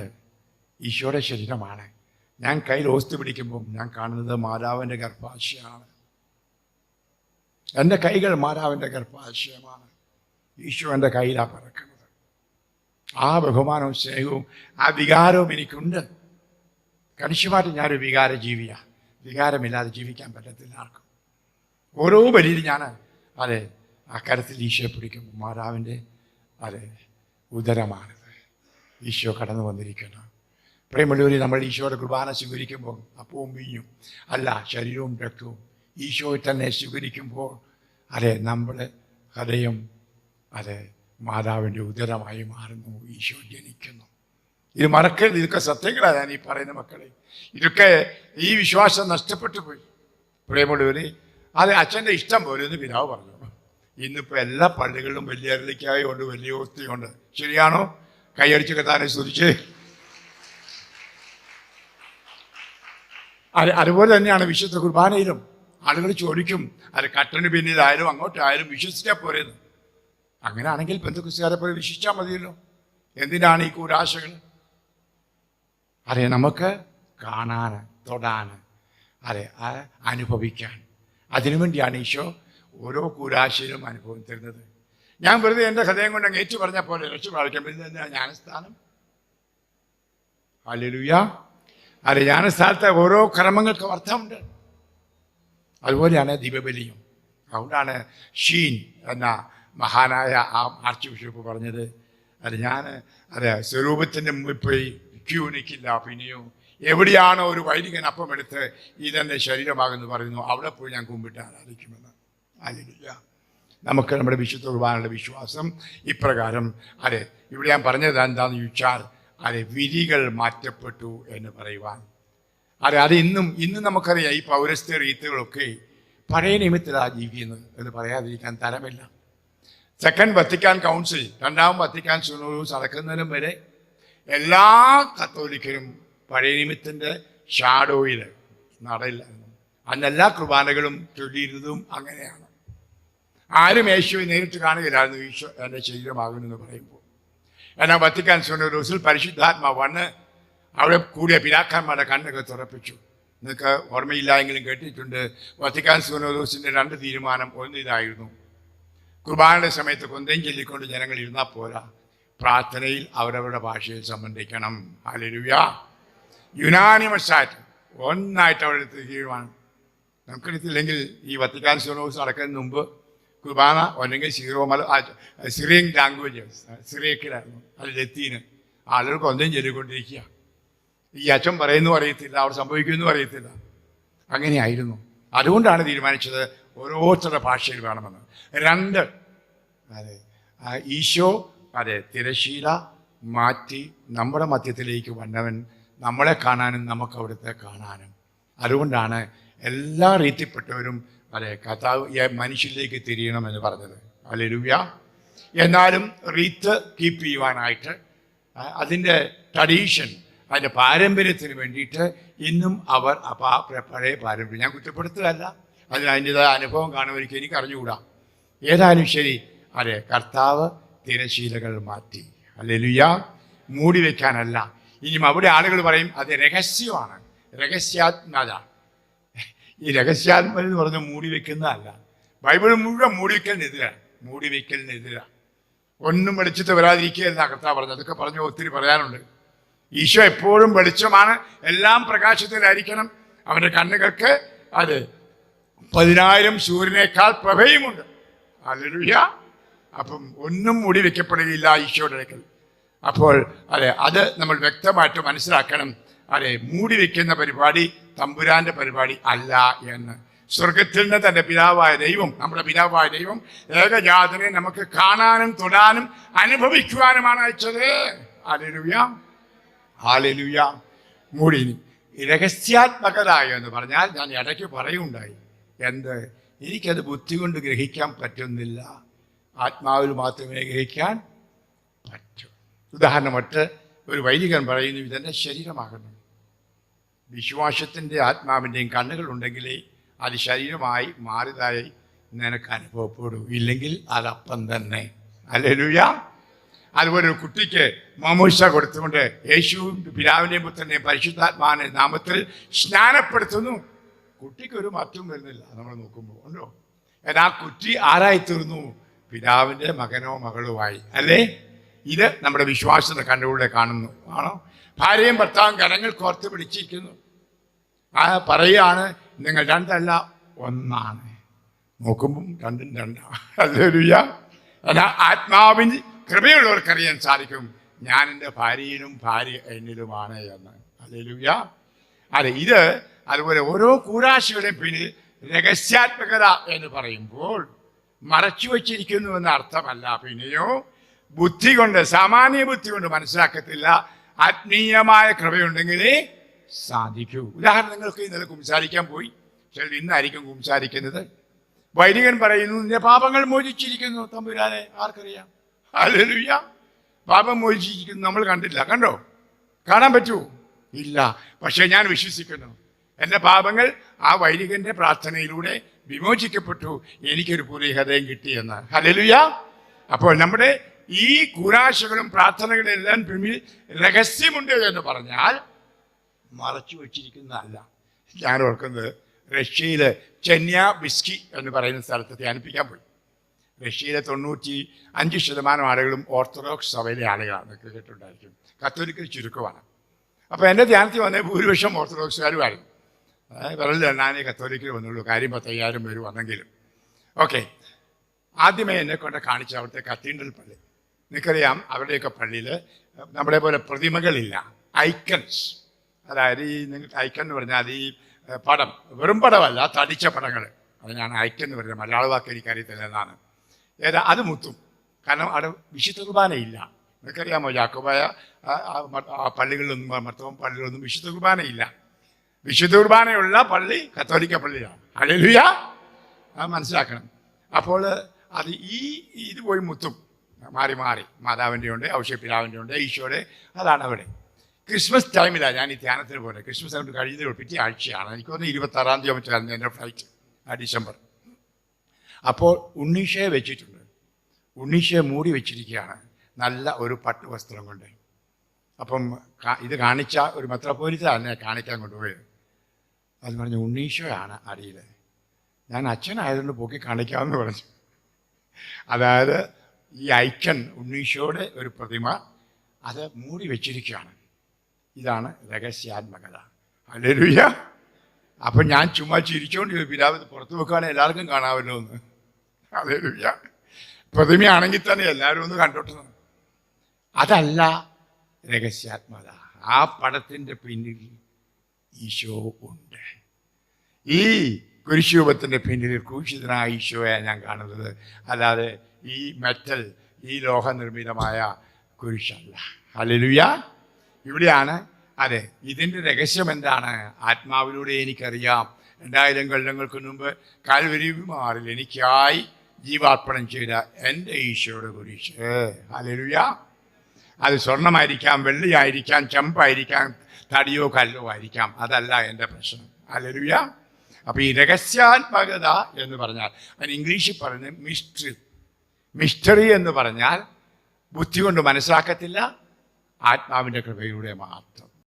ഈശോയുടെ ശരീരമാണ്. ഞാൻ കയ്യിൽ ഓസ്തി പിടിക്കുമ്പം ഞാൻ കാണുന്നത് മാതാവിൻ്റെ ഗർഭാശയമാണ്. എൻ്റെ കൈകൾ മാതാവിൻ്റെ ഗർഭാശയമാണ്. ഈശോ എൻ്റെ കയ്യിലാണ് പറക്കുന്നത്. ആ ബഹുമാനവും സ്നേഹവും ആ വികാരവും എനിക്കുണ്ട്. കണിശമായിട്ട് ഞാനൊരു വികാര ജീവിയാണ്. വികാരമില്ലാതെ ജീവിക്കാൻ പറ്റത്തില്ല ആർക്കും. ഓരോ ബലിയിലും ഞാൻ ആ കരത്തിൽ ഈശോയെ പിടിക്കും. മാതാവിൻ്റെ ഉദരമാണിത്. ഈശോ കടന്നു വന്നിരിക്കുന്നു. പ്രേമമുള്ളവരെ, നമ്മൾ ഈശോയുടെ കുർബാന സ്വീകരിക്കുമ്പോൾ അപ്പവും വീഞ്ഞും അല്ല, ശരീരവും രക്തവും ഈശോയെ തന്നെ സ്വീകരിക്കുമ്പോൾ നമ്മുടെ ഹൃദയം മാതാവിൻ്റെ ഉദരമായി മാറുന്നു. ഈശോ ജനിക്കുന്നു. ഇത് മറക്കരുത്. ഇതൊക്കെ സത്യങ്ങളാണ് ഞാൻ ഈ പറയുന്ന മക്കളെ. ഇതൊക്കെ ഈ വിശ്വാസം നഷ്ടപ്പെട്ടു പോയി. പ്രേമമുള്ളവരെ, അച്ഛൻ്റെ ഇഷ്ടം പോലെ എന്ന് പിതാവ് പറഞ്ഞു. ഇന്നിപ്പോൾ എല്ലാ പള്ളികളിലും വലിയ അരളിക്കായുണ്ട്, വലിയ ഓസ്തിയുണ്ട്. ശരിയാണോ? കൈയടിച്ച് കത്താനെ സ്തുതിച്ച്. അതുപോലെ തന്നെയാണ് വിശുദ്ധ കുർബാനയിലും ആളുകൾ ചോദിക്കും, അത് കട്ടന് പിന്നിലായാലും അങ്ങോട്ടായാലും വിശ്വസിച്ചാൽ പോരെന്ന്. അങ്ങനെയാണെങ്കിൽ പെന്തക്കോസ്തുകാരെ പോലെ വിശ്വസിച്ചാൽ മതിയല്ലോ. എന്തിനാണ് ഈ കൂരാശകൾ? അതെ, നമുക്ക് കാണാൻ, തൊടാൻ, അതെ, അനുഭവിക്കാൻ. അതിനുവേണ്ടിയാണ് ഈശോ ഓരോ കൂരാശയിലും അനുഭവം തരുന്നത്. ഞാൻ വെറുതെ എൻ്റെ ഹൃദയം കൊണ്ട് അങ്ങ് ഏറ്റു പറഞ്ഞ പോലെ രക്ഷ പ്രാപിക്കാൻ പറ്റുന്ന ജ്ഞാനസ്ഥാനം. ഹല്ലേലൂയ. അതെ, ജ്ഞാനസ്ഥാനത്തെ ഓരോ കർമ്മങ്ങൾക്കും അർത്ഥമുണ്ട്. അതുപോലെയാണ് ദിവ്യബലിയും. അതുകൊണ്ടാണ് ഷീൻ എന്ന മഹാനായ ആ ആർച്ച് ബിഷപ്പ് പറഞ്ഞത്, അത് സ്വരൂപത്തിൻ്റെ മുമ്പിൽ പോയി ക്യൂ നിൽക്കില്ല, പിന്നെയോ എവിടെയാണോ ഒരു വൈദികൻ അപ്പം എടുത്ത് ഇതെൻ്റെ ശരീരമാകുന്നു പറയുന്നു, അവിടെ പോയി ഞാൻ കുമ്പിട്ട് ആരാധിക്കുമെന്ന്. ഹല്ലേലൂയ. നമുക്ക് നമ്മുടെ വിശുദ്ധ കുർബാനയുടെ വിശ്വാസം ഇപ്രകാരം. അതെ, ഇവിടെ ഞാൻ പറഞ്ഞത് എന്താണെന്ന് ചോദിച്ചാൽ, അതെ, വിധികൾ മാറ്റപ്പെട്ടു എന്ന് പറയുവാൻ. അത് ഇന്നും നമുക്കറിയാം. ഈ പൗരസ്ത്യ റീത്തുകളൊക്കെ പഴയ നിയമത്തിലാണ് ജീവിക്കുന്നത് എന്ന് പറയാതിരിക്കാൻ തരമില്ല. സെക്കൻഡ് വത്തിക്കാൻ കൗൺസിൽ, രണ്ടാം വത്തിക്കാൻ സുനോദോസ് നടക്കുന്നതിനും വരെ എല്ലാ കത്തോലിക്കരും പഴയ നിയമത്തിൻ്റെ ഷാഡോയിൽ നടയില്ലായിരുന്നു. അന്ന് എല്ലാ കുർബാനകളും ചൊല്ലിയിരുന്നതും അങ്ങനെയാണ്. ആരും യേശുവിനെ നേരിട്ട് കാണുകയില്ലായിരുന്നു ഈശോ എൻ്റെ ശരീരമാകുമെന്ന് പറയുമ്പോൾ. എന്നാൽ വത്തിക്കാൻ സുനോദോസിൽ പരിശുദ്ധാത്മാവ് വന്ന് അവിടെ കൂടിയ പിതാക്കന്മാരുടെ കണ്ണൊക്കെ തുറപ്പിച്ചു. നിങ്ങൾക്ക് ഓർമ്മയില്ല എങ്കിലും കേട്ടിട്ടുണ്ട്, വത്തിക്കാൻ സുനോദോസിൻ്റെ 2 തീരുമാനം. ഒന്ന് ഇതായിരുന്നു: കുർബാനയുടെ സമയത്ത് കൊന്തയും ചൊല്ലിക്കൊണ്ട് ജനങ്ങൾ ഇരുന്നാൽ പോരാ, പ്രാർത്ഥനയിൽ അവരവരുടെ ഭാഷയിൽ സംബന്ധിക്കണം. ഹല്ലേലൂയ. യുനാനിമസായിട്ട് ഒന്നായിട്ട് അവരുടെ തീരുമാനം. നമുക്കെടുത്തില്ലെങ്കിൽ ഈ വത്തിക്കാൻ സുനോദോസ് നടക്കുന്നതിന് മുമ്പ് കുർബാന അല്ലെങ്കിൽ സിറിയൻ ലാംഗ്വേജ്, സിറിയക്കിലായിരുന്നു, അത് ലത്തീന്. ആളുകൾ കൊന്തയും ചൊല്ലിക്കൊണ്ടിരിക്കുക. ഈ അച്ഛൻ പറയുന്നു അറിയത്തില്ല, അവിടെ സംഭവിക്കുന്നു അറിയത്തില്ല. അങ്ങനെയായിരുന്നു. അതുകൊണ്ടാണ് തീരുമാനിച്ചത് ഓരോരുത്തരുടെ ഭാഷയിൽ വേണമെന്ന്. 2, അതെ, ഈശോ അതെ തിരശീല മാറ്റി നമ്മുടെ മധ്യത്തിലേക്ക് വന്നവൻ നമ്മളെ കാണാനും നമുക്ക് അവിടുത്തെ കാണാനും. അതുകൊണ്ടാണ് എല്ലാ റീതിപ്പെട്ടവരും അതെ കർത്താവ് മനുഷ്യരിലേക്ക് തിരിയണമെന്ന് പറഞ്ഞത്. ഹല്ലേലൂയ. എന്നാലും റീത്ത് കീപ്പ് ചെയ്യുവാനായിട്ട് അതിൻ്റെ ട്രഡീഷൻ, അതിൻ്റെ പാരമ്പര്യത്തിന് വേണ്ടിയിട്ട് ഇന്നും അവർ പഴയ പാരമ്പര്യം, ഞാൻ കുറ്റപ്പെടുത്തുകയല്ല, അതിൻ്റെതായ അനുഭവം കാണുമായിരിക്കും, എനിക്ക് അറിഞ്ഞുകൂടാ. ഏതായാലും ശരി, അതെ, കർത്താവ് തിരശീലകൾ മാറ്റി. ഹല്ലേലൂയ. മൂടി വയ്ക്കാനല്ല. ഇനിയും അവിടെ ആളുകൾ പറയും അത് രഹസ്യമാണ്, രഹസ്യാത്മത. ഈ രഹസ്യാത്മത എന്ന് പറഞ്ഞ് മൂടി വയ്ക്കുന്നതല്ല. ബൈബിൾ മുഴുവൻ മൂടി വയ്ക്കലിനെതിരാണ്. ഒന്നും വെളിച്ചത്ത് വരാതിരിക്കുകയല്ല കർത്താവ് പറഞ്ഞത്. അതൊക്കെ പറഞ്ഞ് ഒത്തിരി പറയാനുണ്ട്. ഈശോ എപ്പോഴും വെളിച്ചമാണ്, എല്ലാം പ്രകാശത്തിലായിരിക്കണം. അവൻ്റെ കണ്ണുകൾക്ക് അത് 10,000 സൂര്യനേക്കാൾ പ്രഭയുമുണ്ട്. ഹല്ലേലൂയ. അപ്പം ഒന്നും മൂടി വയ്ക്കപ്പെടുകയില്ല ഈശോയുടെ അടുക്കൽ. അപ്പോൾ അതെ, അത് നമ്മൾ വ്യക്തമായിട്ട് മനസ്സിലാക്കണം. അതെ, മൂടി വയ്ക്കുന്ന പരിപാടി തമ്പുരാന്റെ പരിപാടി അല്ല എന്ന്. സ്വർഗത്തിൽ നിന്ന് തൻ്റെ പിതാവായ ദൈവം, നമ്മുടെ പിതാവായ ദൈവം ഏകജാതനെ നമുക്ക് കാണാനും തൊടാനും അനുഭവിക്കുവാനുമാണ് അയച്ചത്. ഹല്ലേലൂയ. ഹല്ലേലൂയ. മൂടി രഹസ്യാത്മകത എന്ന് പറഞ്ഞാൽ ഞാൻ ഇടയ്ക്ക് പറയുണ്ടായി, എനിക്കത് ബുദ്ധി കൊണ്ട് ഗ്രഹിക്കാൻ പറ്റുന്നില്ല, ആത്മാവിൽ മാത്രമേ ഗ്രഹിക്കാൻ പറ്റൂ. ഉദാഹരണമായിട്ട് ഒരു വൈദികൻ പറയുന്നു, ഇതെൻ്റെ ശരീരമാകുന്നു. വിശ്വാസത്തിൻ്റെ ആത്മാവിൻ്റെയും കണ്ണുകളുണ്ടെങ്കിലേ അത് ശരീരമായി മാറിയതായി നിനക്ക് അനുഭവപ്പെടൂ, ഇല്ലെങ്കിൽ അതപ്പം തന്നെ. ഹല്ലേലൂയ. അതുപോലെ ഒരു കുട്ടിക്ക് മാമോദിസ കൊടുത്തുകൊണ്ട് യേശു പിതാവിൻ്റെയും പുത്രൻ്റെയും പരിശുദ്ധാത്മാവിൻ്റെ നാമത്തിൽ സ്നാനപ്പെടുത്തുന്നു. കുട്ടിക്കൊരു മാറ്റവും വരുന്നില്ല. നമ്മൾ നോക്കുമ്പോൾ ഉണ്ടോ? എന്നാൽ ആ കുട്ടി ആരായിത്തീർന്നു? പിതാവിൻ്റെ മകനോ മകളുമായി, അല്ലേ? ഇത് നമ്മുടെ വിശ്വാസത്തെ കണ്ടുകൂടെ കാണുന്നു ആണോ? ഭാര്യയും ഭർത്താവും കരങ്ങൾ കോർത്ത് പിടിച്ചിരിക്കുന്നു. പറയുകയാണ്, നിങ്ങൾ 2 അല്ല 1 നോക്കുമ്പം 2 2. ഹല്ലേലൂയ. എന്നാൽ ആത്മാവിന് കൃപയുള്ളവർക്കറിയാൻ സാധിക്കും, ഞാൻ എൻ്റെ ഭാര്യയിലും ഭാര്യ എന്നിലുമാണ് എന്ന്. ഹല്ലേലൂയ. അതെ, ഇത് അതുപോലെ ഓരോ കൂരാശികളുടെയും പിന്നിൽ രഹസ്യാത്മകത എന്ന് പറയുമ്പോൾ മറച്ചു വച്ചിരിക്കുന്നു എന്ന അർത്ഥമല്ല. പിന്നെയോ ബുദ്ധി കൊണ്ട്, സാമാന്യ ബുദ്ധി കൊണ്ട് മനസ്സിലാക്കത്തില്ല. ആത്മീയമായ കൃപയുണ്ടെങ്കിലേ സാധിക്കൂ. ഉദാഹരണം, നിങ്ങൾക്ക് ഇന്നലെ കുംസാരിക്കാൻ പോയി, ചില ഇന്നായിരിക്കും കുംസാരിക്കുന്നത്. വൈദികൻ പറയുന്നു, നിന്റെ പാപങ്ങൾ മോചിച്ചിരിക്കുന്നു. തമ്പുരാനെ ആർക്കറിയാം? ഹല്ലേലൂയ. പാപം മോചിച്ചിരിക്കുന്നു നമ്മൾ കണ്ടില്ല. കണ്ടോ? കാണാൻ പറ്റുമോ? ഇല്ല. പക്ഷെ ഞാൻ വിശ്വസിക്കുന്നു, എൻ്റെ പാപങ്ങൾ ആ വൈദികന്റെ പ്രാർത്ഥനയിലൂടെ വിമോചിക്കപ്പെട്ടു, എനിക്കൊരു പുതിയ ഹൃദയം കിട്ടിയെന്ന്. ഹല്ലേലൂയ. അപ്പോൾ നമ്മുടെ ഈ കൂരാശകളും പ്രാർത്ഥനകളും എല്ലാം പിന്നിൽ രഹസ്യമുണ്ട് എന്ന് പറഞ്ഞാൽ മറച്ചു വച്ചിരിക്കുന്നതല്ല. ഞാൻ ഓർക്കുന്നത് റഷ്യയിലെ ചെന്യാബിസ്കി എന്ന് പറയുന്ന സ്ഥലത്ത് ധ്യാനിപ്പിക്കാൻ പോയി. റഷ്യയിലെ 95% ആളുകളും ഓർത്തഡോക്സ് സഭയിലെ ആളുകളാണ്, കേട്ടിട്ടുണ്ടായിരിക്കും. കത്തോലിക്കൽ ചുരുക്കമാണ്. അപ്പോൾ എൻ്റെ ധ്യാനത്തിൽ വന്ന ഭൂരിപക്ഷം ഓർത്തഡോക്സുകാരുമായിരുന്നു. വിരലിൽ എണ്ണാനേ കത്തോലിക്കൽ വന്നുള്ളൂ, കാര്യം 10,000 പേര് വന്നെങ്കിലും. ഓക്കെ, ആദ്യമേ എന്നെ കൊണ്ട് കാണിച്ച അവിടുത്തെ കത്തീഡ്രൽ പള്ളി. നിങ്ങൾക്കറിയാം, അവരുടെയൊക്കെ പള്ളിയിൽ നമ്മളെ പോലെ പ്രതിമകളില്ല, ഐക്കൺസ്. അതായത് ഈ നിങ്ങൾക്ക് ഐക്കൺ എന്ന് പറഞ്ഞാൽ ഈ പടം, വെറും പടമല്ല, തടിച്ച പടങ്ങൾ, അതിനാണ് ഐക്കൺ എന്ന് പറയുന്നത്. മലയാള വാക്ക് എനിക്കറിയത്തില്ല എന്നാണ്. അത് മുത്തും. കാരണം അവിടെ വിശുദ്ധ കുർബാനയില്ല. നിങ്ങൾക്കറിയാമോ, യാക്കോബായ പള്ളികളിലൊന്നും, മർത്തോം പള്ളികളൊന്നും വിശുദ്ധ കുർബാനയില്ല. വിശുദ്ധ കുർബാനയുള്ള പള്ളി കത്തോലിക്ക പള്ളിയാണ്. ഹല്ലേലൂയ. അത് മനസ്സിലാക്കണം. അപ്പോൾ അത് ഇത് പോയി മുത്തും മാറി മാറി, മാതാവിൻ്റെ ഉണ്ട്, ഔഷധപിതാവിൻ്റെ ഉണ്ട്, ഈശോയുടെ, അതാണ് അവിടെ. ക്രിസ്മസ് ടൈമിലാണ് ഞാൻ ഈ ധ്യാനത്തിന് പോലെ. ക്രിസ്മസ് ടൈം കഴിഞ്ഞ പിറ്റേ ആഴ്ചയാണ്, എനിക്കൊന്ന് 26-ാം തീയതി ആകുമ്പോഴായിരുന്നു എൻ്റെ ഫ്ലൈറ്റ്, ഡിസംബർ. അപ്പോൾ ഉണ്ണീശയെ വെച്ചിട്ടുണ്ട്. ഉണ്ണീശയെ മൂടി വെച്ചിരിക്കുകയാണ് നല്ല ഒരു പട്ട് വസ്ത്രം കൊണ്ട്. അപ്പം ഇത് കാണിച്ച ഒരു മെത്രാപ്പോലീത്ത എന്നെ കാണിക്കാൻ കൊണ്ടുപോയത്. അത് പറഞ്ഞു, ഉണ്ണീശോയാണ് അടിയിൽ. ഞാൻ അച്ഛനായതുകൊണ്ട് പൊക്കി കാണിക്കാമെന്ന് പറഞ്ഞു. അതായത് ഈ ഐക്കൺ, ഉണ്ണീശോയുടെ ഒരു പ്രതിമ, അത് മൂടി വെച്ചിരിക്കുകയാണ്. ഇതാണ് രഹസ്യാത്മകത. ഹല്ലേലൂയ. അപ്പം ഞാൻ ചുമ്മാ ചിരിച്ചോണ്ട് പിതാവ് ഇത് പുറത്ത് വെക്കുകയാണെങ്കിൽ എല്ലാവർക്കും കാണാമല്ലോ എന്ന്. ഹല്ലേലൂയ. പ്രതിമയാണെങ്കിൽ തന്നെ എല്ലാവരും ഒന്ന് കണ്ടോട്ടെ. അതല്ല രഹസ്യാത്മകത. ആ പടത്തിൻ്റെ പിന്നിൽ ഈശോ ഉണ്ട്. ഈ കുരിശുരൂപത്തിൻ്റെ പിന്നിൽ ക്രൂശിതനായ ഈശോയാണ് ഞാൻ കാണുന്നത്, അല്ലാതെ ഈ മെറ്റൽ, ഈ ലോഹനിർമ്മിതമായ കുരിശല്ല. ഹല്ലേലൂയ. ഇവിടെയാണ് അതെ ഇതിൻ്റെ രഹസ്യം എന്താണ്? ആത്മാവിലൂടെ എനിക്കറിയാം 2000 കൊല്ലങ്ങൾക്ക് മുമ്പ് കാൽവരി മാറിൽ എനിക്കായി ജീവാർപ്പണം ചെയ്ത എൻ്റെ ഈശോയുടെ കുരിശ്. ഹല്ലേലൂയ. അത് സ്വർണ്ണമായിരിക്കാം, വെള്ളിയായിരിക്കാം, ചെമ്പായിരിക്കാം, തടിയോ കല്ലോ ആയിരിക്കാം, അതല്ല എൻ്റെ പ്രശ്നം. ഹല്ലേലൂയ. അപ്പോൾ ഈ രഹസ്യാത്മകത എന്ന് പറഞ്ഞാൽ അതിന് ഇംഗ്ലീഷിൽ പറയുന്നത് മിസ്റ്ററി. മിസ്റ്ററി എന്ന് പറഞ്ഞാൽ ബുദ്ധി കൊണ്ട് മനസ്സിലാക്കത്തില്ല, ആത്മാവിൻ്റെ കൃപയിലൂടെ മാത്രം.